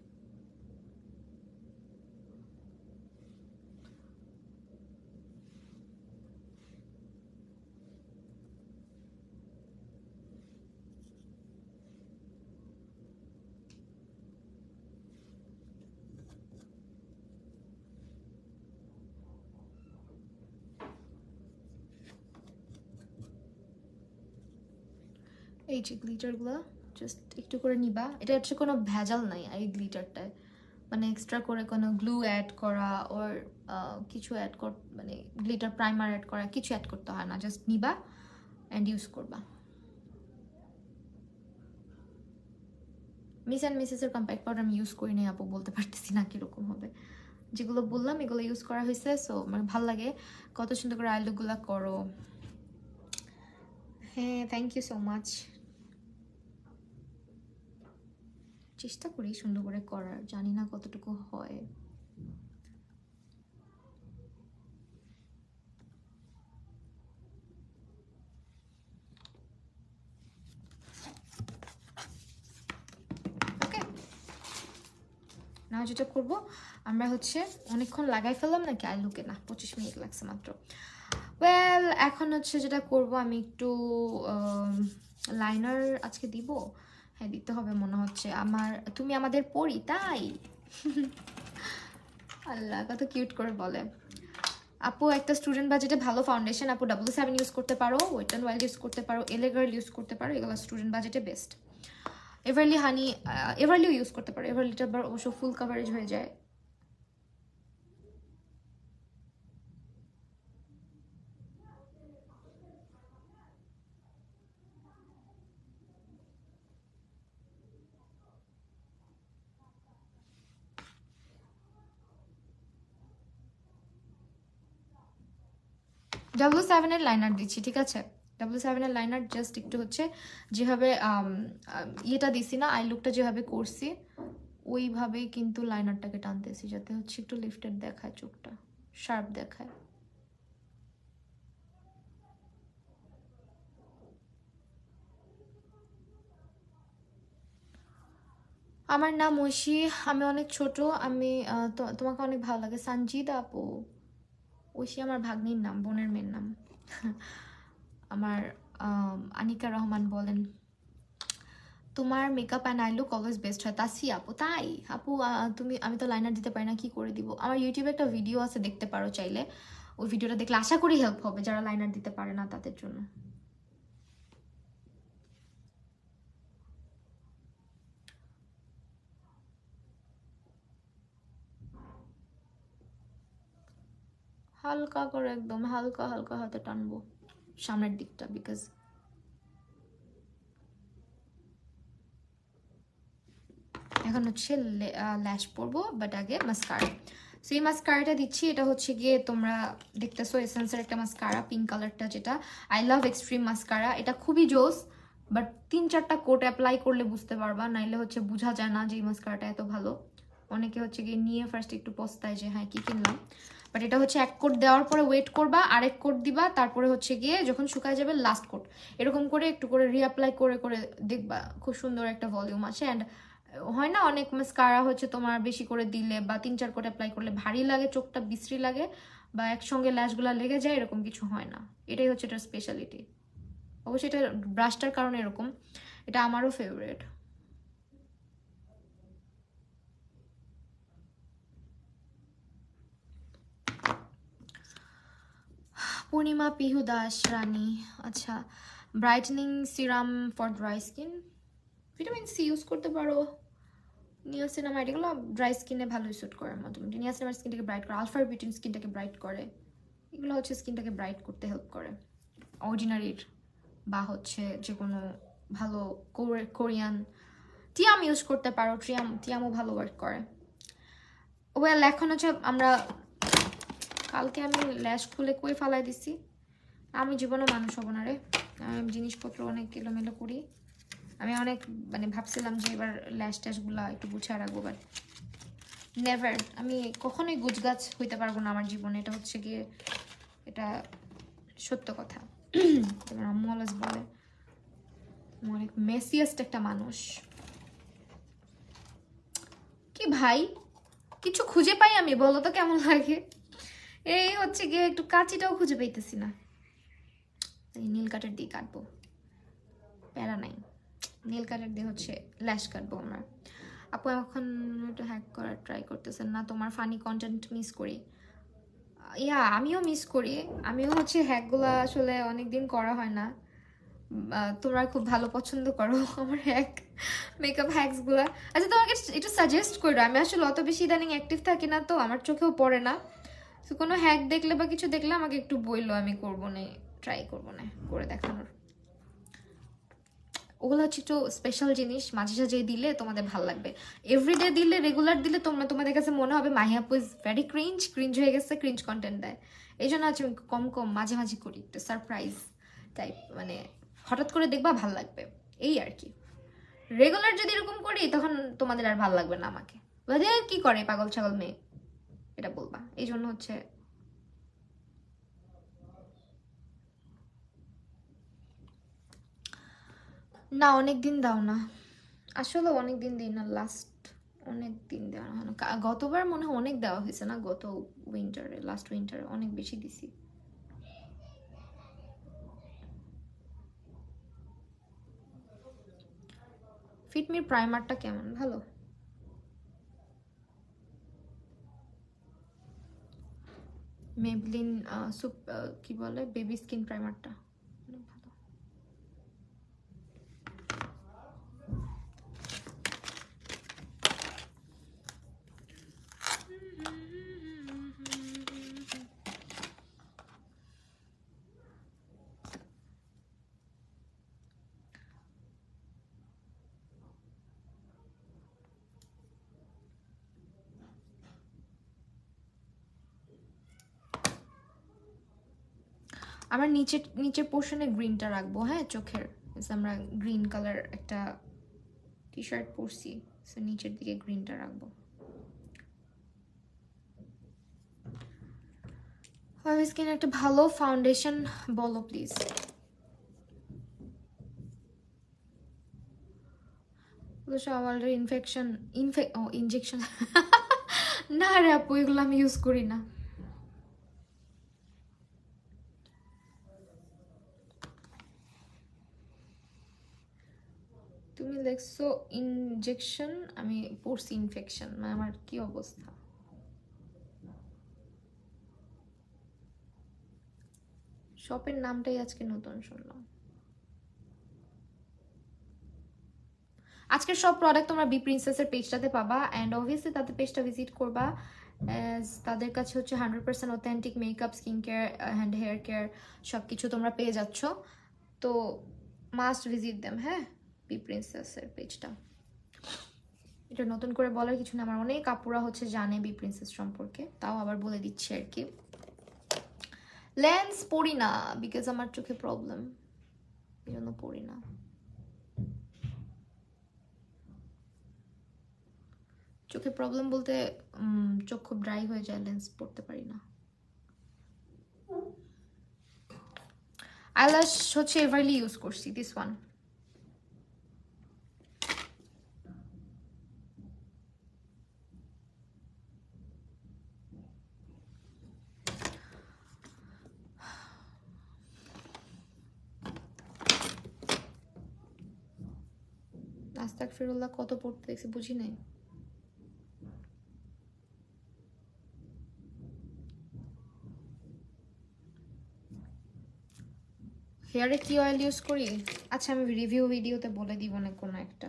এই যে গ্লিটারগুলো জাস্ট একটু করে নিবা। এটা হচ্ছে কোনো ভেজাল নাই এই গ্লিটারটায়, মানে এক্সট্রা করে কোনো গ্লু অ্যাড করা ওর কিছু অ্যাড কর, মানে গ্লিটার প্রাইমার অ্যাড করা কিছু অ্যাড করতে হয় না, জাস্ট নিবা অ্যান্ড ইউজ করবা। মিস অ্যান্ড মিসেসের কম্প্যাক্ট পাউডার আমি ইউজ করি নাই আপু, বলতে পারতেছি না কীরকম হবে। যেগুলো বললাম এগুলো ইউজ করা হয়েছে, সো মানে ভালো লাগে। কত সুন্দর করে আইলুকগুলো করো। হ্যাঁ, থ্যাংক ইউ সো মাচ। চেষ্টা করি সুন্দর করে করার, জানি না কতটুকু হয়। ওকে, না যেটা করবো আমরা হচ্ছে অনেকক্ষণ লাগাই ফেললাম নাকি আইলুকে, না 25 মিনিট লাগছে মাত্র। ওয়েল এখন হচ্ছে যেটা করব আমি একটু লাইনার আজকে দিব। হ্যাঁ দিতে হবে মনে হচ্ছে। তুমি আমাদের পড়ি তাই। আল্লাহ কত কিউট করে বলে। আপু একটা স্টুডেন্ট বাজেটে ভালো ফাউন্ডেশন আপু W7 ইউজ করতে পারো, ওয়েট অ্যান্ড ওয়াইল্ড ইউজ করতে পারো, এলে গার্ল ইউজ করতে পারো, এগুলো স্টুডেন্ট বাজেটে বেস্ট। এভারলি হানি, এভারলিও ইউজ করতে পারো, এভারলিটা আবার অবশ্য ফুল কাভারেজ হয়ে যায়। W7 এর লাইনার দিচ্ছি, ঠিক আছে? W7 এর লাইনার জাস্ট একটু হচ্ছে যেভাবে ইয়েটা দিছি না, আই লুকটা যেভাবে করছি ওইভাবেই কিন্তু লাইনারটাকে টানতেছি, যাতে হচ্ছে একটু লিফটেড দেখায়, চোখটা শার্প দেখায়। আমার নাম ঐশী, আমি অনেক ছোট, আমি তোমাকে অনেক ভালো লাগে। সঞ্জিদা আপু, ঐশী আমার ভাগ্নির নাম, বোনের মেয়ের নাম। আমার আনিকা রহমান বলেন তোমার makeup and I look always best হয়। তাসি আপু, তাই আপু আমি তো লাইনার দিতে পারি না, কি করে দিব? আমার ইউটিউবে একটা ভিডিও আছে, দেখতে পারো চাইলে। ওই ভিডিওটা দেখলে আশা করি হেল্প হবে যারা লাইনার দিতে পারে না তাদের জন্য। হালকা করে একদম হালকা হালকা হাতে টানবো সামনের দিকটা, বিকজ এখন হচ্ছে ল্যাশ পরবো, বাট আগে মাস্কারা। সো এই মাস্কারাটা দিচ্ছি, এটা হচ্ছে গিয়ে তোমরা দেখতেছো এসেন্সের একটা মাস্কারা, পিঙ্ক কালারটা, যেটা আই লাভ এক্সট্রিম মাস্কারা। এটা খুবই জোস, বাট 3-4টা কোট অ্যাপ্লাই করলে বুঝতে পারবা, নাইলে হচ্ছে বোঝা যায় না যে এই মাস্কারাটা এত ভালো। অনেকে হচ্ছে গিয়ে নিয়ে ফার্স্ট একটু পস্তায় যে হ্যাঁ কি কিনলাম, বাট এটা হচ্ছে এক কোট দেওয়ার পরে ওয়েট করবা, আরেক কোট দিবা, তারপরে হচ্ছে গিয়ে যখন শুকায় যাবে লাস্ট কোট, এরকম করে একটু করে রিঅ্যাপ্লাই করে করে দেখবা খুব সুন্দর একটা ভলিউম আছে। অ্যান্ড হয় না অনেক মাস্কারা হচ্ছে তোমার বেশি করে দিলে বা 3-4 কোট অ্যাপ্লাই করলে ভারী লাগে, চোখটা বিশ্রী লাগে, বা একসঙ্গে ল্যাশগুলো লেগে যায়, এরকম কিছু হয় না। এটাই হচ্ছে এটার স্পেশালিটি। অবশ্যই এটা ব্রাশটার কারণে এরকম, এটা আমারও ফেভারিট। পূর্ণিমা পিহু দাস রানী, আচ্ছা brightening serum for dry skin, vitamin C use করতে পারো। নিয়াসিনামাইড এগুলো ড্রাই স্কিনে ভালোই স্যুট করে মোটামুটি। নিয়াসিনামাইড স্কিনটাকে ব্রাইট করে, আলফার বিউটিন স্কিনটাকে ব্রাইট করে, এগুলো হচ্ছে স্কিনটাকে ব্রাইট করতে হেল্প করে। অর্ডিনারির বা হচ্ছে যে কোনো ভালো কোরিয়ান টিয়াম ইউজ করতে পারো, টিয়ামও ভালো ওয়ার্ক করে। ওয়েল এখন হচ্ছে আমরা, কালকে আমি ল্যাশ খুলে কই ফালাই দিছি, আমি জীবনে মানুষ হব না রে, আমি জিনিসপত্র অনেক এলোমেলো করি। আমি অনেক মানে ভাবছিলাম যে এবার ল্যাশ ট্যাশগুলো একটু গুছিয়ে রাখবো, বাট নেভার, আমি কখনোই গুছগাছ হইতে পারবো না আমার জীবনে, এটা হচ্ছে গিয়ে এটা সত্য কথা। তোমার আম্মু অলওয়েজ বলে অনেক মেসিয়েস্ট একটা মানুষ। কি ভাই কিছু খুঁজে পাই আমি, বলো তো কেমন লাগে? এই হচ্ছে গিয়ে একটু কাঁচিটাও খুঁজে পাইতেছি না, নীল কাটার দিয়ে কাটবো, প্যারা নাই, নীল কাটার দিয়ে হচ্ছে ল্যাশ কাটবো আমরা। আপু এখন একটু হ্যাক করার ট্রাই করতেছেন না, তোমার ফানি কন্টেন্ট মিস করি। আমিও মিস করি, আমিও হচ্ছে হ্যাকগুলো আসলে অনেকদিন করা হয় না, তোমরা খুব ভালো পছন্দ করো আমার মেকআপ হ্যাকস গুলা। আচ্ছা তোমাকে একটু সাজেস্ট করো, আমি আসলে অত বেশি ইদানিং অ্যাক্টিভ থাকি না, তো আমার চোখেও পড়ে না। তো কোনো হ্যাক দেখলে বা কিছু দেখলে আমাকে একটু বললো, আমি করবো না, ট্রাই করবো না করে দেখানোর। ওগুলো হচ্ছে একটু স্পেশাল জিনিস, মাঝে সাঝে দিলে তোমাদের ভালো লাগবে। এভরিডে দিলে, রেগুলার দিলে তোমাদের কাছে মনে হবে মাহি আপু ইজ ভেরি ক্রিঞ্জ হয়ে গেছে, ক্রিঞ্জ কন্টেন্ট দেয়। এই জন্য হচ্ছে আমি কম কম মাঝে মাঝে করি, একটু সারপ্রাইজ টাইপ, মানে হঠাৎ করে দেখবা ভাল লাগবে, এই আর কি। রেগুলার যদি এরকম করি তখন তোমাদের আর ভাল লাগবে না আমাকে, কি করে পাগল ছাগল মেয়ে, এটা বলবা। এই জন্য হচ্ছে না, অনেক দিন দাও না, আসলে অনেক দিন দিই না, লাস্ট অনেক দিন দেওয়া হয় না। গতবার মনে হয় অনেক দেওয়া হয়েছে না, গত উইন্টারে, লাস্ট উইন্টারে অনেক বেশি দিছি। ফিটমির প্রাইমারটা কেমন, ভালো। মেবলিন কি বলে, বেবি স্কিন প্রাইমারটা অনেক ভালো। আমরা নিচের পোর্শনে গ্রিনটা রাখবো, হ্যাঁ চোখের। আমরা গ্রিন কালার একটা টি শার্ট পরছি, সো নিচের দিকে গ্রিনটা রাখবো। স্কিন একটা ভালো ফাউন্ডেশন বলো প্লিজ। আমার ইনজেকশন না রে আপু, এগুলো আমি ইউজ করি না। তুমি দেখছো ইনজেকশন, আমি পড়ছি ইনফেকশন, মানে আমার কি অবস্থা। শপের নামটাই আজকে নতুন শুনলাম। আজকের সব প্রোডাক্ট তোমরা বি প্রিন্সেসের পেজটাতে পাবা, অ্যান্ড অবভিয়াসলি তাদের পেজটা ভিজিট করবা, অ্যাজ তাদের কাছে হচ্ছে 100% authentic makeup, skin care and hair care সব কিছু তোমরা পেয়ে যাচ্ছ। তো মাস্ট ভিজিট দেম, হ্যাঁ, বি প্রিন্সেসের পেজটা। এটা নতুন করে বলার কিছু না, আমার অনেক আপুরা হচ্ছে জানে বি প্রিন্সেস সম্পর্কে, তাও আবার বলে দিচ্ছি আর কি। লেন্স পরি না বিকজ আমার চোখে প্রবলেম, এই জন্য পরি না। চোখে প্রবলেম বলতে চোখ খুব ড্রাই হয়ে যায়, লেন্স পরতে পারি না। আইল্যাশ হচ্ছে এভারলি ইউজ করছি, দিস ওয়ান। আস্তাগফিরুল্লাহ কত পড়তে দেখছি, বুঝি নাই। হেয়ারে কি অয়েল ইউজ করি, আচ্ছা আমি রিভিউ ভিডিওতে বলে দিব না কোনো একটা।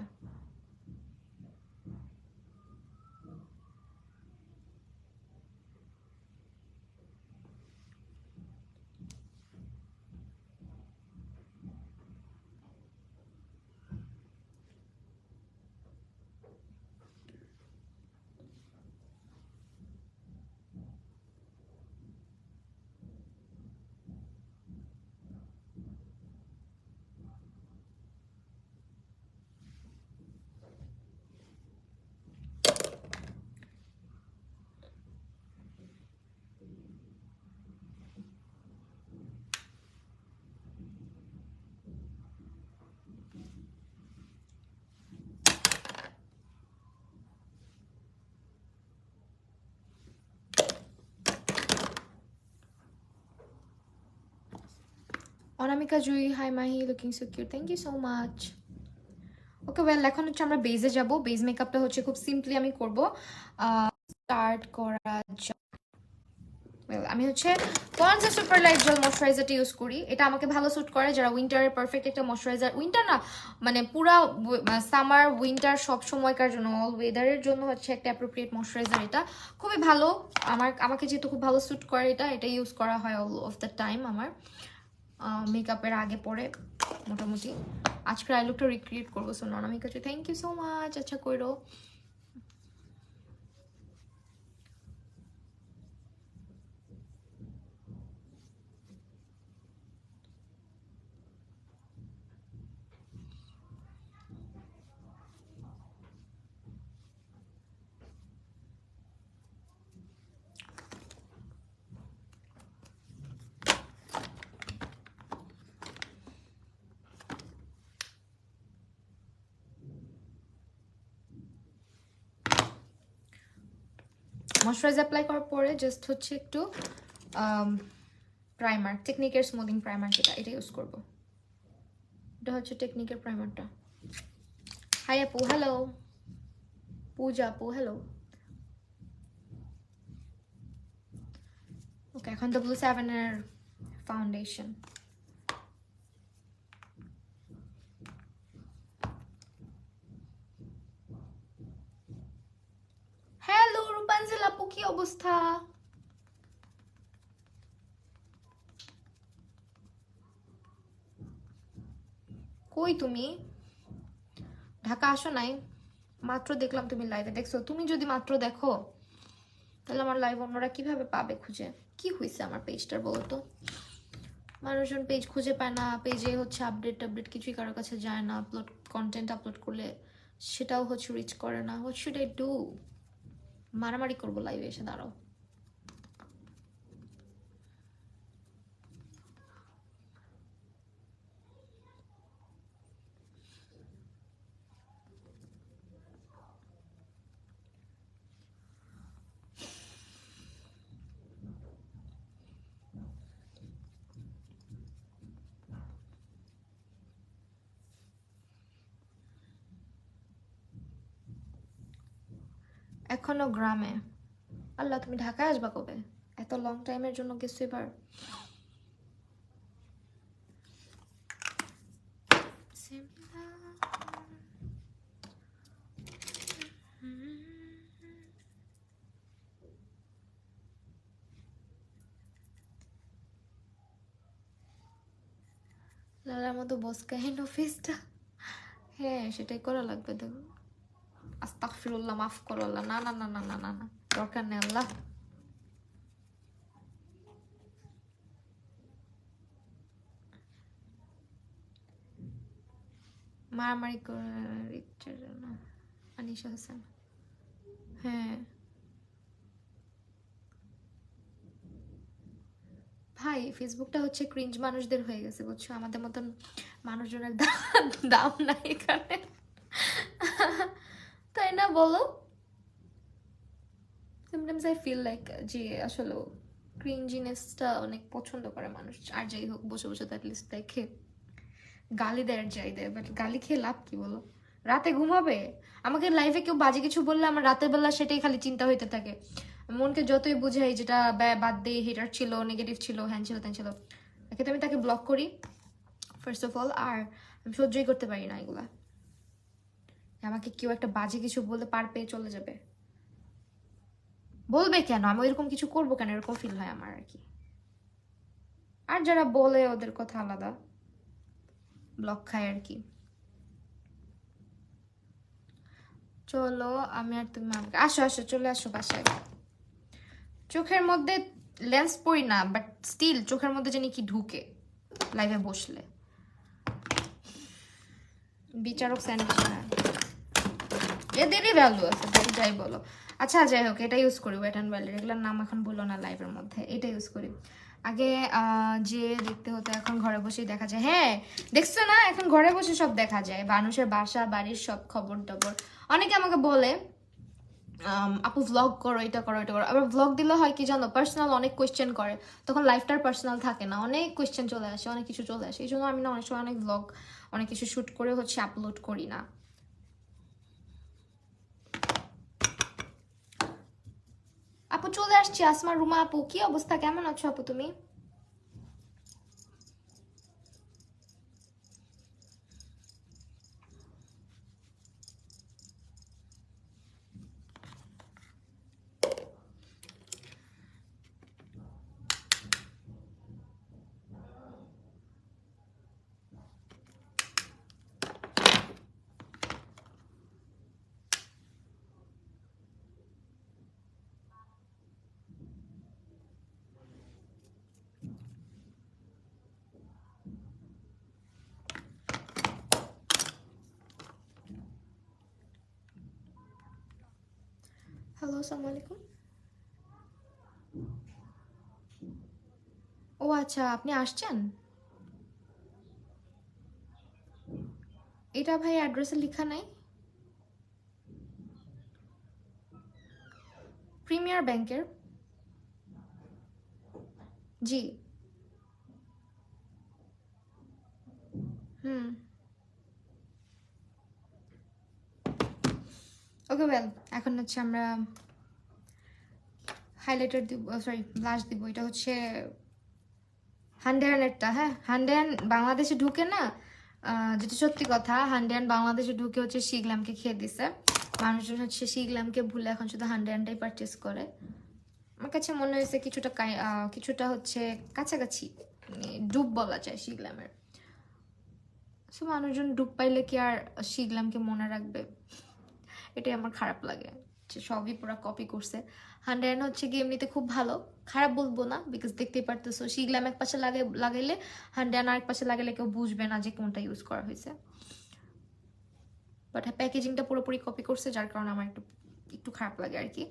Anamika Jui, hi Mahi, looking so cute, thank you so much. Okay well, এখন হচ্ছে আমরা বেজে যাব। বেজ মেকআপটা হচ্ছে খুব সিম্পলি আমি করব, স্টার্ট করা যাক। আমি হচ্ছে পন্ডস সুপার লাইট জেল ময়শ্চারাইজারটা ইউজ করি। এটা আমাকে ভালো স্যুট করে যারা উইন্টারের পারফেক্ট একটা ময়শ্চারাইজার, উইন্টার না মানে পুরা সামার উইন্টার সব সময়কার জন্য, অল ওয়েদারের জন্য হচ্ছে একটা অ্যাপ্রোপ্রিয়েট ময়শ্চারাইজার। এটা খুবই ভালো, আমাকে যেহেতু খুব ভালো স্যুট করে এটা ইউজ করা হয় অল অফ দ্য টাইম আমার মেকআপের আগে পরে মোটামুটি। আজকের আই লুকটা রিক্রিয়েট করবো, সো ননামিকা কাছে থ্যাংক ইউ সো মাচ। আচ্ছা কইরো। ময়শ্চারাইজার অ্যাপ্লাই করার পরে জাস্ট হচ্ছে একটু প্রাইমার, টেকনিকের স্মুদিং প্রাইমার, এটা ইউজ করব। এটা হচ্ছে টেকনিকের প্রাইমারটা। হাই আপু, হ্যালো। পূজা আপু, হ্যালো। ওকে, এখন তো Blue7 এর ফাউন্ডেশন। হ্যালো রূপাঞ্জল আপু, কি অবস্থা? কই তুমি? ঢাকা আসো নাই? মাত্র দেখলাম তুমি লাইভে। দেখছো? তুমি যদি মাত্র দেখো তাহলে আমার লাইভ অন্যরা কিভাবে পাবে খুঁজে? কি হয়েছে আমার পেজটার বলো তো? মানুষজন পেজ খুঁজে পায় না, পেজে হচ্ছে আপডেট কিছুই কারোর কাছে যায় না, কন্টেন্ট আপলোড করলে সেটাও হচ্ছে রিচ করে না। What should I do? মারামারি করবো লাইভে এসে? দাঁড়াও। এখনো গ্রামে? আল্লাহ, তুমি ঢাকায় আসবা কবে? এত লং টাইমের জন্য গেছো এবার? লালার মতো বস কাহিনী অফিসটা, হ্যাঁ সেটাই করা লাগবে। দেখো, আস্তাগফিরুল্লাহ, মাফ করো আল্লাহ। না না না না না না না, দরকার নেই আল্লাহ। মারামারি করে না, আনিশা হাসান। হ্যাঁ ভাই, ফেসবুকটা হচ্ছে ক্রিঞ্জ মানুষদের হয়ে গেছে, বুঝছো? আমাদের মতন মানুষজনের দাম নাই এখানে, তাই না বলো? সামটাইমস আই ফিল লাইক যে আসলে ক্রিঞ্জিনেসটা অনেক পছন্দ করে মানুষ। আর যাই হোক, বসে বসে তো অ্যাটলিস্ট দেখে, গালি দেয় আর যাই দেয়, বাট গালি খেয়ে লাভ কি বলো? রাতে ঘুমাবে? আমাকে লাইফে কেউ বাজে কিছু বললে আমার রাতের বেলা সেটাই খালি চিন্তা হইতে থাকে। মনকে যতই বুঝাই যেটা বাদ দিয়ে, হেটার ছিল, নেগেটিভ ছিল, হ্যান ছিল, ত্যান ছিল, একে তো আমি তাকে ব্লক করি ফার্স্ট অফ অল। আর আমি সহ্যই করতে পারি না এগুলা। আমাকে কেউ একটা বাজে কিছু বললে পার পেয়ে চলে যাবে। বলবে কেন? আমি এরকম কিছু করবো কেন? এরকম ফিল হয় আমার আর কি। আর যারা বলে ওদের কথা আলাদা, ব্লক খায় আর কি। চলো, আমি আর তুমি আসো আসো, চলে আসো বাসায়। চোখের মধ্যে লেন্স পরি না, বাট স্টিল চোখের মধ্যে জানি কি ঢুকে লাইভে বসলে। বিচারক স্যান্ডউইচ না, এদেরই ভ্যালু আছে, যাই বলো। আচ্ছা যাই হোক, এটা ইউজ করি, ওয়েট অ্যান্ড ওয়াইল্ড, এগুলোর নাম এখন বললো না লাইভের মধ্যে। এটা ইউজ করি। আগে যে দেখতে হতো, এখন ঘরে বসেই দেখা যায়। হ্যাঁ দেখছো না, এখন ঘরে বসে সব দেখা যায়, মানুষের বাসা বাড়ির সব খবর টবর। অনেকে আমাকে বলে আপু ভ্লগ করো, এটা করো, এটা করো। আবার ভ্লগ দিলে হয় কি জানো, পার্সোনাল অনেক কোয়েশ্চেন করে, তখন লাইফটার পার্সোনাল থাকে না, অনেক কোয়েশ্চেন চলে আসে, অনেক কিছু চলে আসে। এই জন্য আমি না অনেক সময় অনেক ভ্লগ, অনেক কিছু শ্যুট করে হচ্ছে আপলোড করি না। আপু চলে আসছি, আসমা রুমা আপু। কি অবস্থা, কেমন আছো আপু তুমি? হ্যালো, আসসালামু আলাইকুম। ও আচ্ছা, আপনি আসছেন? এটা ভাই অ্যাড্রেসে লেখা নাই। প্রিমিয়ার ব্যাংকের। জি। হুম। ওকে ওয়েল, এখন হচ্ছে আমরা হাইলাইটার দিব, সরি ব্লাশ দিব। এটা হচ্ছে হান্ড্রেডেরটা। হ্যাঁ, হান্ড্রেড বাংলাদেশে ঢুকে না, যেটা সত্যি কথা, হান্ড্রেড বাংলাদেশে ঢুকে হচ্ছে শিগলামকে খেয়ে দিছে। মানুষজন হচ্ছে শিগলামকে ভুলে এখন শুধু হান্ড্রেডটাই পারচেস করে। আমার কাছে মনে হয়েছে কিছুটা কিছুটা হচ্ছে কাছাকাছি, মানে ডুব বলা যায় শিগলামের। সো মানুষজন ডুব পাইলে কি আর শিগলামকে মনে রাখবে? এটাই আমার খারাপ লাগে যে সবই পুরো কপি করছে। হান্ড্রেড হচ্ছে কি এমনিতে খুব ভালো, খারাপ বলবো না, বিকজ দেখতেই পারতেছো শিগলাম এক পাশে লাগাইলে হান্ড্রেড আরেক পাশে লাগাইলে কেউ বুঝবে না যে কোনটা ইউজ করা হয়েছে। বাট হ্যাঁ, প্যাকেজিংটা পুরোপুরি কপি করছে, যার কারণে আমার একটু একটু খারাপ লাগে আর কি।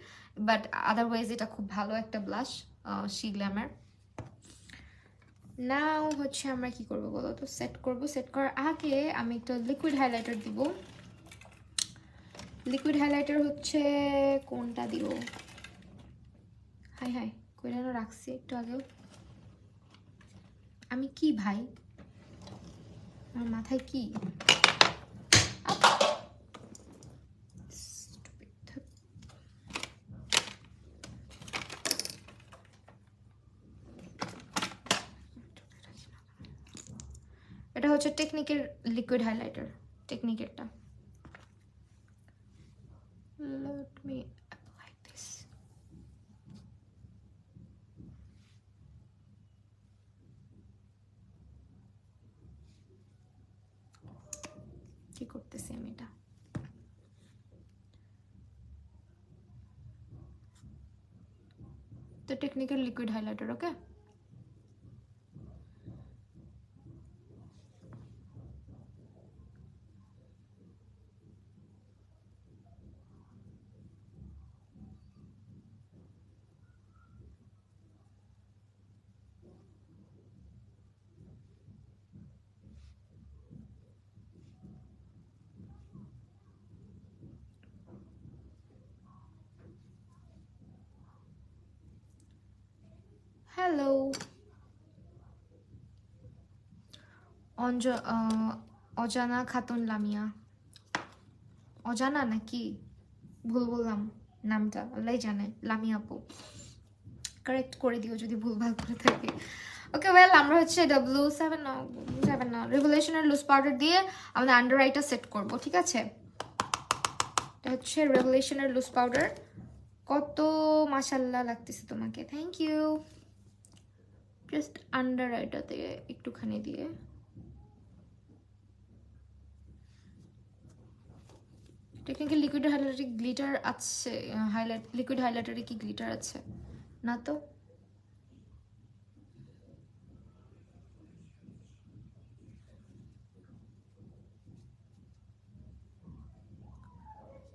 বাট আদারওয়াইজ এটা খুব ভালো একটা ব্লাশ শিগলামের। নাও হচ্ছে আমরা কি করবো বলো তো, সেট করবো। সেট করার আগে আমি একটা লিকুইড হাইলাইটার দিব। লিকুইড হাইলাইটার হচ্ছে কোনটা দিব? হাই হাই, কই যেন রাখছি একটু আগেও। আমি কি ভাই, আমার মাথায় কি? এটা হচ্ছে টেকনিকের লিকুইড হাইলাইটার, টেকনিকেরটা। Let me apply this. কি করতেছি আমি এটা? তো technical liquid highlighter, okay. Hello Ajana Khatun Lamia. অজানা নাকি ভুল বললাম নামটা? আল্লাহ জানে। লামিয়া আপু কারেক্ট করে দিও যদি ভুলভাল করে থাকি। ওকে ওয়েল, আমরা হচ্ছে W7 না রেভলিউশনের লুজ পাউডার দিয়ে আমাদের আন্ডার আইটা সেট করব, ঠিক আছে? এটা হচ্ছে রেভলিউশনের লুজ পাউডার। কত মাশাল্লাহ লাগতেছে তোমাকে, থ্যাংক ইউ। জাস্ট আন্ডার আইটাতে একটুখানি দিয়ে। টেকনিক্যাল লিকুইড হাইলাইটারে গ্লিটার আছে? লিকুইড হাইলাইটারে কি গ্লিটার আছে? না তো।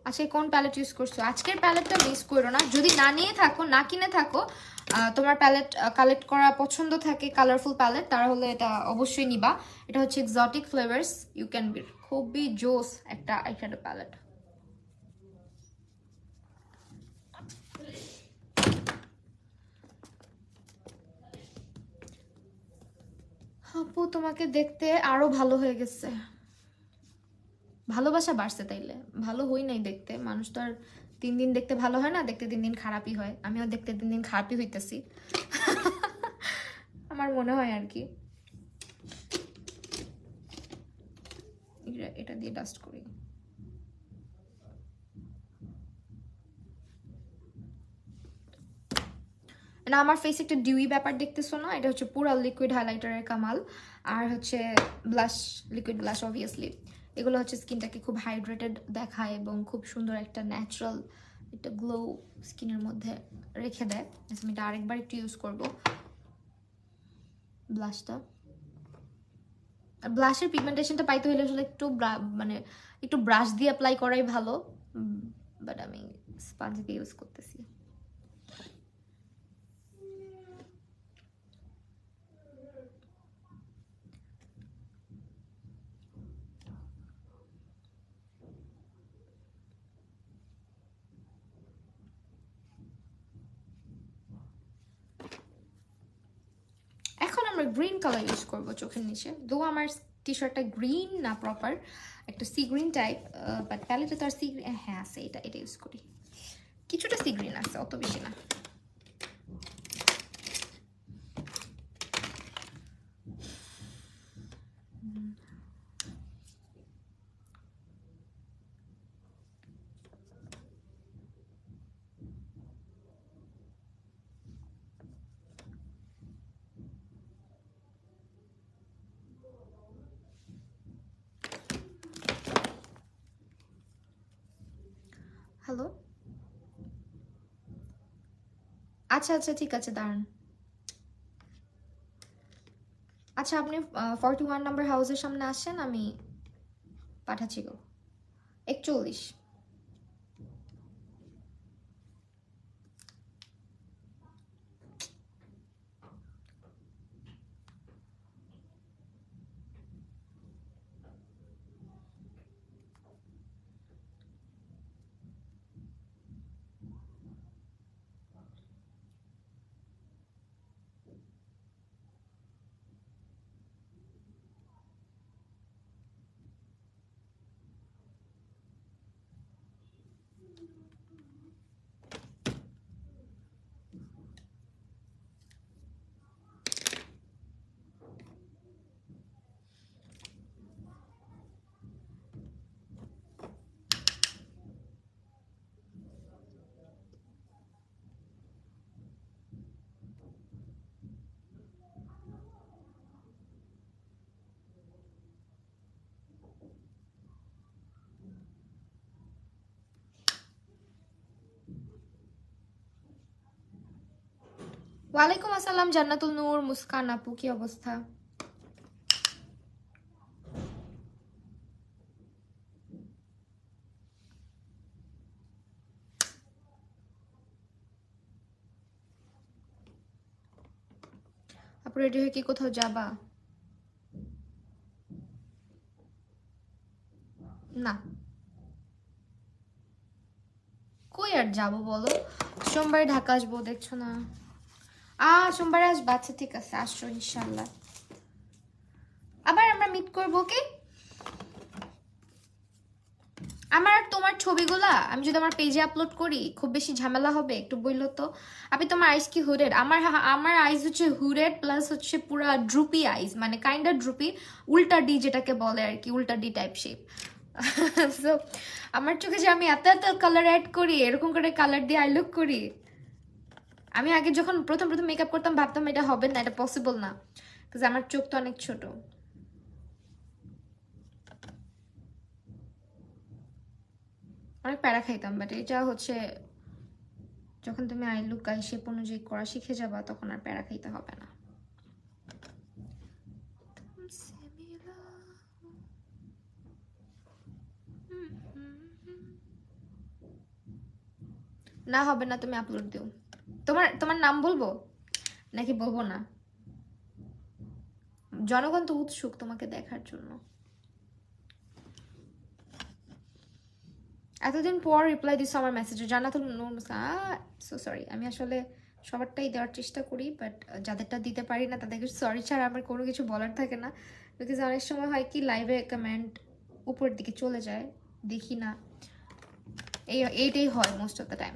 আজকে কোন প্যালেট ইউজ করছো? আজকের প্যালেটটা মিস করো না, যদি না নিয়ে থাকো, না কিনে থাকো, তোমার প্যালেট কালেক্ট করা পছন্দ থাকে কালারফুল প্যালেট, তাহলে এটা অবশ্যই নিবা। এটা হচ্ছে exotic flavours you can be, খুবই জোস একটা আইশ্যাডো প্যালেট। আপু তোমাকে দেখতে আরো ভালো হয়ে গেছে। ভালোবাসা বাড়ছে তাইলে? ভালো হই নাই দেখতে, মানুষ তো আর দিন দিন দেখতে ভালো হয় না, দেখতে দিন দিন খারাপই হয়। আমিও দেখতে দিন দিন খারাপই হইতেছি। আমার মনে হয় আর কি। এটা দিয়ে ডাস্ট করি। না, আমার ফেস একটা ডিউই ব্যাপার দেখতেছো না, এটা হচ্ছে পুরো লিকুইড হাইলাইটারের কামাল। আর হচ্ছে ব্লাশ, লিকুইড ব্লাশ অবভিয়াসলি। এগুলো হচ্ছে স্কিনটাকে খুব হাইড্রেটেড দেখায় এবং খুব সুন্দর একটা ন্যাচারাল একটা গ্লো স্কিনের মধ্যে রেখে দেয়। আমি এটা আরেকবার একটু ইউজ করবো ব্লাশটা। আর ব্লাশের পিগমেন্টেশনটা পাইতে হলে আসলে একটু মানে একটু ব্রাশ দিয়ে অ্যাপ্লাই করাই ভালো, বাট আমি স্পঞ্জ দিয়ে ইউজ করতেছি। এখন আমরা গ্রিন কালার ইউজ করব চোখের নিচে। দো আমার টি শার্টটা গ্রিন না প্রপার, একটা সি গ্রিন টাইপ, বাট প্যালেটে তো আর সি, হ্যাঁ আছে, এটা ইউজ করি। কিছুটা সি গ্রিন আছে, অত বেশি না। হ্যালো, আচ্ছা আচ্ছা ঠিক আছে, দাঁড়ান। আচ্ছা আপনি 41 নাম্বার হাউসের সামনে আসেন, আমি পাঠাচ্ছি গো। 41। ওয়ালাইকুম আসসালাম জান্নাতুল নূর, মুস্কান আপু, কি অবস্থা? আপু রেডি হয়ে কি কোথাও যাবা? না, কই আর যাবো বলো, সোমবারে ঢাকা আসবো, দেখছো না? সোমবারে আসবো, আচ্ছা ঠিক আছে, আসছো ইনশাল্লাহ। আবার আমরা মিট করবো, ওকে? আমার আর তোমার ছবিগুলা আমি যদি আমার পেজে আপলোড করি খুব বেশি ঝামেলা হবে, একটু বললো তো। আপনি তোমার আইস কি হুডেড? আমার আইস হচ্ছে হুডেড প্লাস হচ্ছে পুরা ড্রুপি আইস, মানে কাইন্ড অফ ড্রুপি, উল্টা ডি যেটাকে বলে আর কি, উল্টা ডি টাইপ শেপ। সো আমার চোখে যে আমি এত এত কালার অ্যাড করি, এরকম করে কালার দিয়ে আই লুক করি। আমি আগে যখন প্রথম প্রথম মেকআপ করতাম ভাবতাম এটা হবে না, এটা পসিবল না, বিকজ আমার চোখ তো অনেক ছোট। অনেক প্যারা খাইতাম, বাট এটা হচ্ছে যখন তুমি আই লুক আই শেপ অনুযায়ী করা শিখে যাবা তখন আর প্যারা খাইতে হবে না। না হবে না, তুমি আপলোড দিও। তোমার তোমার নাম বলবো নাকি বলবো না? জনগণ তো উৎসুক তোমাকে দেখার জন্য। এতদিন পর রিপ্লাই দিছো আমার মেসেজে, জান্নাতুল নূর মুস্কান। সো সরি, আমি আসলে সবারটাই দেওয়ার চেষ্টা করি, বাট যাদেরটা দিতে পারি না তাদেরকে সরি ছাড়া আমার কোনো কিছু বলার থাকে না। বিকজ অনেক সময় হয় কি লাইভে কমেন্ট উপর দিকে চলে যায়, দেখি না, এইটাই হয় মোস্ট অফ দ্য টাইম।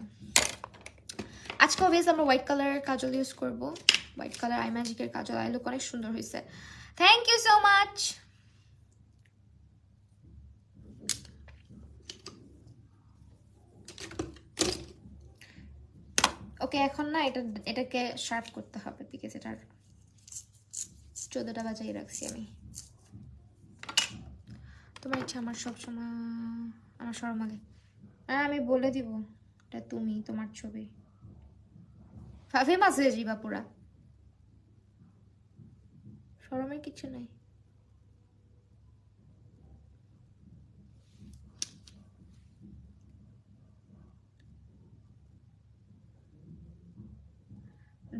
আজকে অবভিয়াসলি আমরা হোয়াইট কালারের কাজল ইউজ করব, হোয়াইট কালার আই ম্যাজিকের কাজল। আই লুক অনেক সুন্দর হয়েছে, থ্যাংক ইউ সো মাচ। ওকে এখন না এটাকে শার্প করতে হবে, বিকজ এটার 14টা বাজাই রাখছি আমি। তোমার ইচ্ছা, আমার সবসময় আমার শরম আগে। হ্যাঁ আমি বলে দিব, এটা তুমি, তোমার ছবি ফেমাস হয়ে যাইবা পুরা, শরমের কিছু নাই।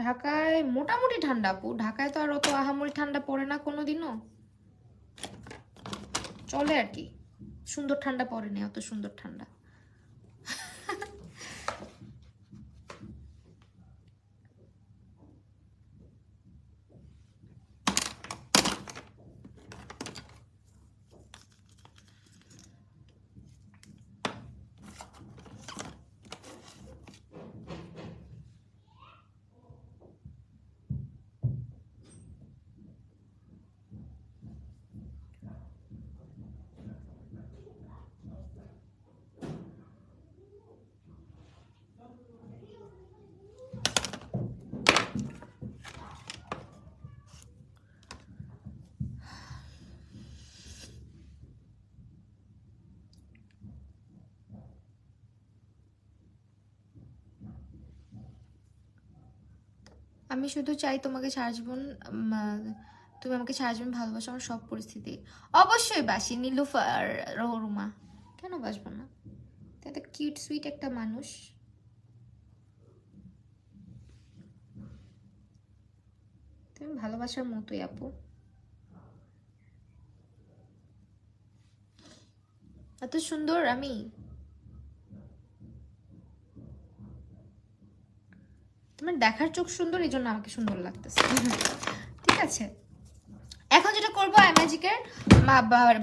ঢাকায় মোটামুটি ঠান্ডা আপু, ঢাকায় তো আর অত আহামরি ঠান্ডা পড়ে না কোনোদিনও, চলে আর কি। সুন্দর ঠান্ডা পড়ে না, অত সুন্দর ঠান্ডা। আমি শুধু চাই তোমাকে সারা জীবন, তুমি আমাকে সারা জীবন ভালোবাসো আমার সব পরিস্থিতি। অবশ্যই বাসি নীলুফার রহরুমা, কেন বাসবো না? এত কিউট সুইট একটা মানুষ। তুমি ভালোবাসার মতোই আপু, এত সুন্দর আমি। তোমার দেখার চোখ সুন্দর, এই জন্য আমাকে সুন্দর লাগতেছে। ঠিক আছে, এখন যেটা করবো আই ম্যাজিকের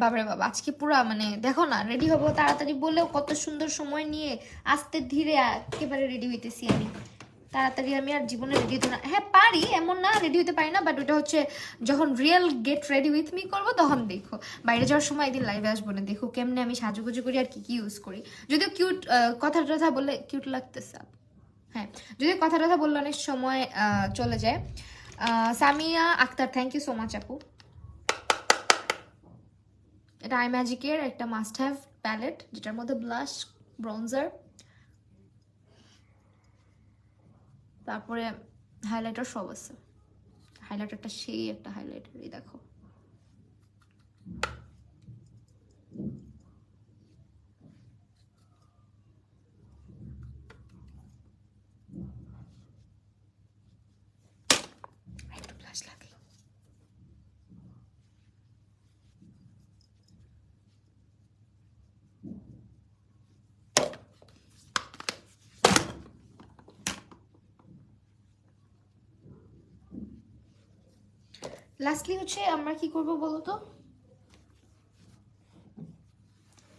বাবারে বাবা, আজকে পুরা মানে দেখো না, রেডি হবো তাড়াতাড়ি বলেও কত সুন্দর সময় নিয়ে আস্তে ধীরে একেবারে রেডি হইতেছি আমি। তাড়াতাড়ি আমি আর জীবনে রেডি হতে না, হ্যাঁ পারি এমন না রেডি হতে পারি না, বাট ওটা হচ্ছে যখন real get ready with me করবো তখন দেখো। বাইরে যাওয়ার সময় একদিন লাইভে আসবো না, দেখো কেমনে আমি সাজুগুজু করি আর কি কি ইউজ করি। যদিও কিউট কথা টথা বললে কিউট লাগতেছে, হ্যাঁ যদি কথা টথা বললে অনেক সময় চলে যায়। Samia Akter, thank you so much আপু। এটা আই ম্যাজিকের একটা মাস্ট হ্যাভ প্যালেট, যেটার মধ্যে ব্লাশ, ব্রঞ্জার, তারপরে হাইলাইটার সব আছে। হাইলাইটারটা সেই একটা হাইলাইটার, এই দেখো। একটু ব্লাশ লাগে। লাস্টলি হচ্ছে আমরা কি করবো বলো তো,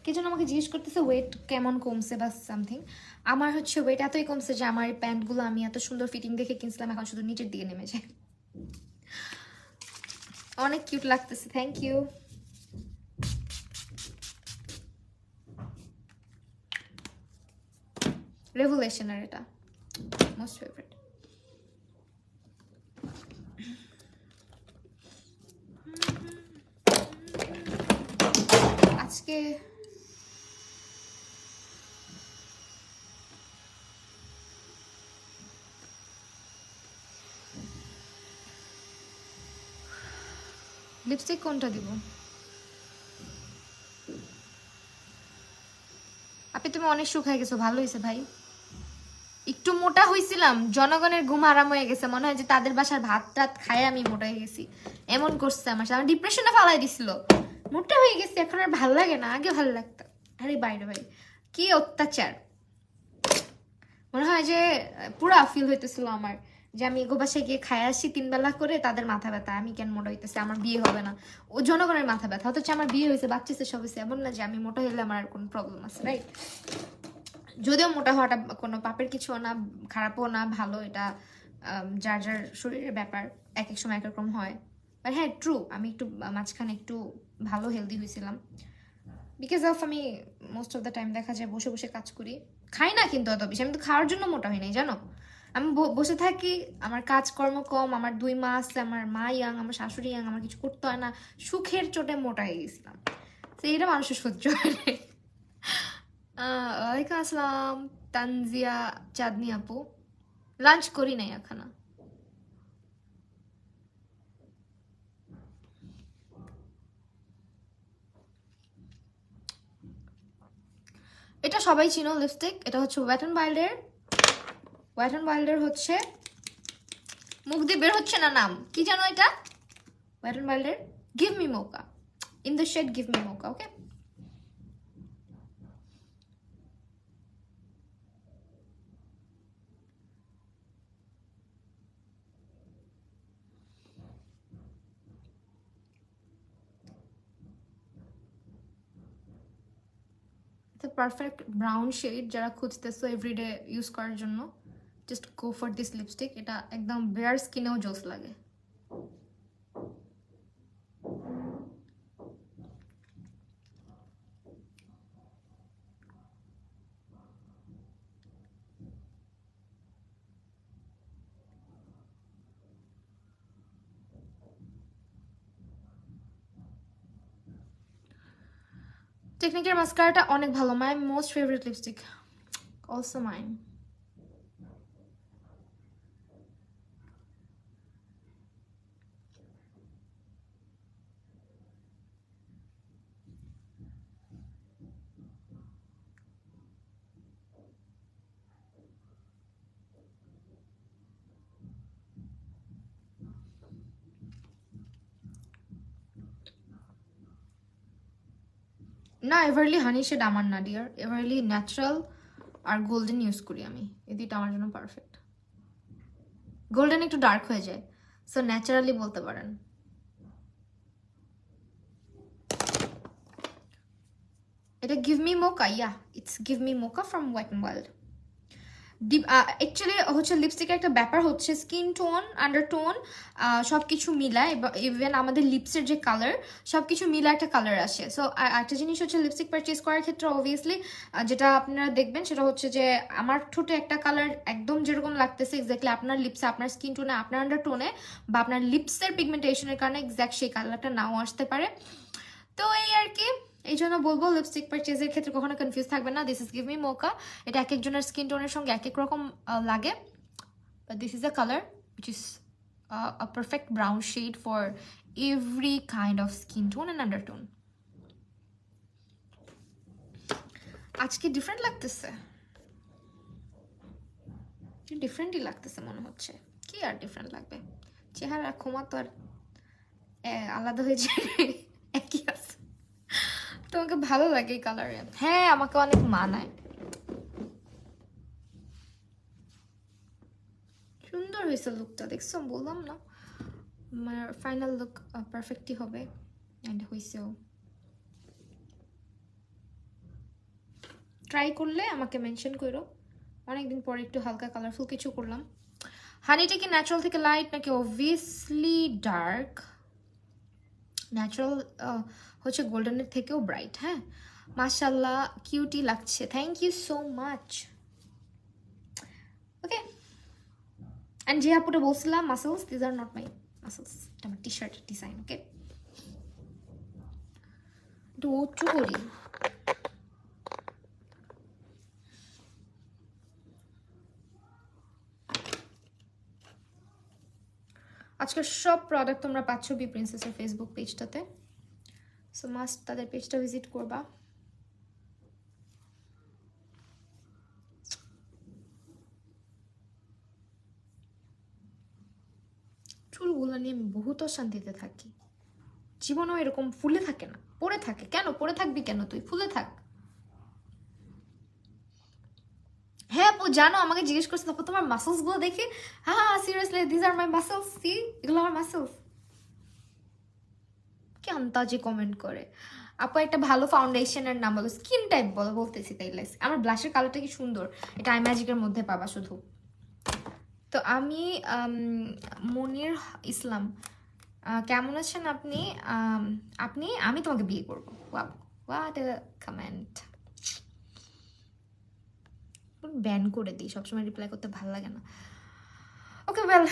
কে যেন আমাকে জিজ্ঞেস করতেছে ওয়েট কেমন কমছে বা সামথিং। আমার হচ্ছে ওয়েট এতই কমছে যে আমার এই প্যান্টগুলো আমি এত সুন্দর ফিটিং দেখে কিনছিলাম, এখন শুধু নিচের দিকে নেমে যায়। অনেক কিউট লাগতেছে, থ্যাংক ইউ। রেভুলেশনের এটা মোস্ট ফেভারিট। আজকে লিপস্টিক কোনটা দিব? আপনি তুমি অনেক শুকায় গেছো, ভালো হয়েছে ভাই। একটু মোটা হয়েছিলাম, জনগণের ঘুম আরাম হয়ে গেছে, মনে হয় যে তাদের বাসার ভাত টাত খায় আমি মোটা হয়ে গেছি, এমন করছে আমার সাথে। আমার ডিপ্রেশনে ফালাই দিছিল, মোটা হয়ে গেছি, এখন আর ভাল লাগে না, আগে ভালো লাগতো। আরে বাইরে ভাই কি অত্যাচার, মনে হয় যে পুরা ফিল হইতেছিল আমার যে আমি এগো বাসায় গিয়ে খায় আসি 3 বেলা করে, তাদের মাথা ব্যথা, আমি কেন মোটা হইতেছি, আমার বিয়ে হবে না, ও জনগণের মাথা ব্যথা। অথচ আমার বিয়ে হয়েছে, বাচ্চা সব হয়েছে, এমন না যে আমি মোটা হইলে আমার আর কোনো প্রবলেম আছে, রাইট? যদিও মোটা হওয়াটা কোনো পাপের কিছু না, খারাপও না, ভালো, এটা যার যার শরীরের ব্যাপার, এক এক সময় এক রকম হয়। বাট হ্যাঁ ট্রু, আমি একটু মাঝখানে একটু ভালো হেলদি হয়েছিলাম, বিকজ অফ আমি মোস্ট অফ দ্য টাইম দেখা যায় বসে বসে কাজ করি, খাই না কিন্তু অত বেশি, আমি তো খাওয়ার জন্য মোটা হই নাই জানো। আমি বসে থাকি, আমার কাজকর্ম কম, আমার 2 মা আছে, আমার মা ইয়াং, আমার শাশুড়ি ইয়াং, আমার কিছু করতে হয় না, সুখের চোটে মোটা হয়ে গেছিলাম। তো এটা মানুষের সহ্য হয় নাই। ওয়ালাইকুম আসসালাম তানজিয়া চাঁদনি আপু, লাঞ্চ করি নাই এখনো। এটা সবাই চিনো লিপস্টিক, এটা হচ্ছে ওয়েট অ্যান্ড ওয়াইল্ডের হচ্ছে, মুখ দিয়ে বের হচ্ছে না নাম কি জানো এটা, ওয়েট অ্যান্ড ওয়াইল্ডের give me mocha, in the shade give me mocha. Okay, perfect brown shade যারা খুঁজতেছো এভরিডে ইউজ করার জন্য, just go for this lipstick. এটা একদম বেয়ার স্কিনেও জোস লাগে। টেকনিকের মাস্কারাটা অনেক ভালো, my most favourite lipstick, also mine. না, এভারলি হানি শেড আমার না ডিয়ার, এভারলি ন্যাচারাল আর গোল্ডেন ইউজ করি আমি, এই দুইটা আমার জন্য পারফেক্ট। গোল্ডেন একটু ডার্ক হয়ে যায়, সো ন্যাচারালি বলতে পারেন। এটা give me mocha, yeah it's give me mocha from wet and wild. Actually হচ্ছে লিপস্টিকের একটা ব্যাপার হচ্ছে স্কিন টোন, আন্ডারটোন সব কিছু মিলায়, ইভেন আমাদের লিপসের যে কালার সব কিছু মিলে একটা কালার আসে। সো একটা জিনিস হচ্ছে লিপস্টিক পারচেস করার ক্ষেত্রে অবভিয়াসলি যেটা আপনারা দেখবেন সেটা হচ্ছে যে আমার ঠোঁটে একটা কালার একদম যেরকম লাগতেছে এক্স্যাক্টলি আপনার লিপসে, আপনার স্কিন টোনে, আপনার আন্ডারটোনে বা আপনার লিপসের পিগমেন্টেশনের কারণে এক্স্যাক্ট সেই কালারটা নাও আসতে পারে। তো এই আর কি, এই জন্য বলবো লিপস্টিক পারচেজের ক্ষেত্রে কখনো কনফিউজ থাকবে না। দিস ইজ গিভ মি মোকা, এটা এক একজনের স্কিন টোনের সঙ্গে এক এক রকম লাগে, but this is a colour which is a perfect brown shade for every kind of skin tone and undertone. আজকে ডিফারেন্ট লাগতেছে, ডিফারেন্টই লাগতেছে মনে হচ্ছে, কি আর ডিফারেন্ট লাগবে, চেহারা ক্ষমা তো আর আলাদা হয়ে যায়, একই আছে। তোমাকে ভালো লাগে এই কালারে? হ্যাঁ, আমাকে অনেক মানায়, সুন্দর হয়েছে লুকটা, দেখছো বললাম না আমার ফাইনাল লুক পারফেক্টই হবে, এন্ড হয়েছেও। ট্রাই করলে আমাকে মেনশন করো, অনেকদিন পরে একটু হালকা কালারফুল কিছু করলাম। হানিটা কি ন্যাচারাল থেকে লাইট নাকি অবভিয়াসলি ডার্ক? ন্যাচারাল হচ্ছে গোল্ডেনের থেকেও ব্রাইট। হ্যাঁ, মাশাল্লাহ কিউটি লাগছে, thank you so much. Okay, and যে আপুটা বলছিলাম muscles, these are not my muscles, এটা আমার টি শার্ট ডিজাইন। ওকে, একটু উঁচু করি। আজকের সব প্রোডাক্ট তোমরা পাচ্ছ বি প্রিন্সেসের ফেসবুক পেজটাতে, সো মাস্ট তাদের পেজটা ভিজিট করবা। চুলগুলো নিয়ে আমি বহুত অশান্তিতে থাকি, জীবনেও এরকম ফুলে থাকে না, পড়ে থাকে। কেন পড়ে থাকবি, কেন তুই ফুলে থাক। হ্যাঁ আপু জানো, আমাকে জিজ্ঞেস করছে তারপর তোমার মাসেলস গুলো দেখি, হ্যাঁ seriously this are my muscles, see এগুলো আমার মাসেলস। কি আন্তাজে কমেন্ট করে। আপু একটা ভালো ফাউন্ডেশনের নাম বলো, স্কিন টাইপ বলো, বলতেছি তাইলে। আমার ব্লাশের কালারটা কি সুন্দর, এটা আই ম্যাজিকের মধ্যে পাবা শুধু। তো আমি মনির ইসলাম, কেমন আছেন আপনি? আমি তোমাকে বিয়ে করবো। Wow, what a comment. Ban করে দিই, সবসময় রিপ্লাই করতে ভালো লাগে না। ওকে ওয়েল,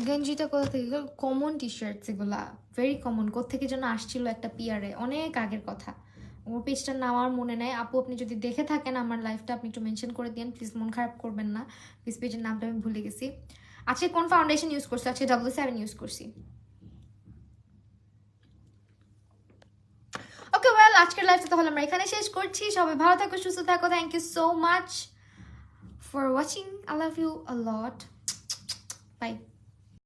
গেঞ্জিটা কোথা থেকে? কমন টি শার্টস এগুলা, ভেরি কমন। কোত্থেকে যেন আসছিল একটা পিয়ারে, অনেক আগের কথা। ওর পেজটার নাম আমার মনে নেই। আপু আপনি যদি দেখে থাকেন আমার লাইফটা, আপনি একটু মেনশন করে দিন প্লিজ, মন খারাপ করবেন না প্লিজ। পেজের নামটা আমি ভুলে গেছি। আজকে কোন ফাউন্ডেশন ইউজ করছি? আজকে W7 ইউজ করছি। ওকে ওয়েল, আজকের লাইফটা তাহলে আমরা এখানে শেষ করছি। সবাই ভালো থাকো, সুস্থ থাকো। Thank you so much for watching. I love you a lot. By.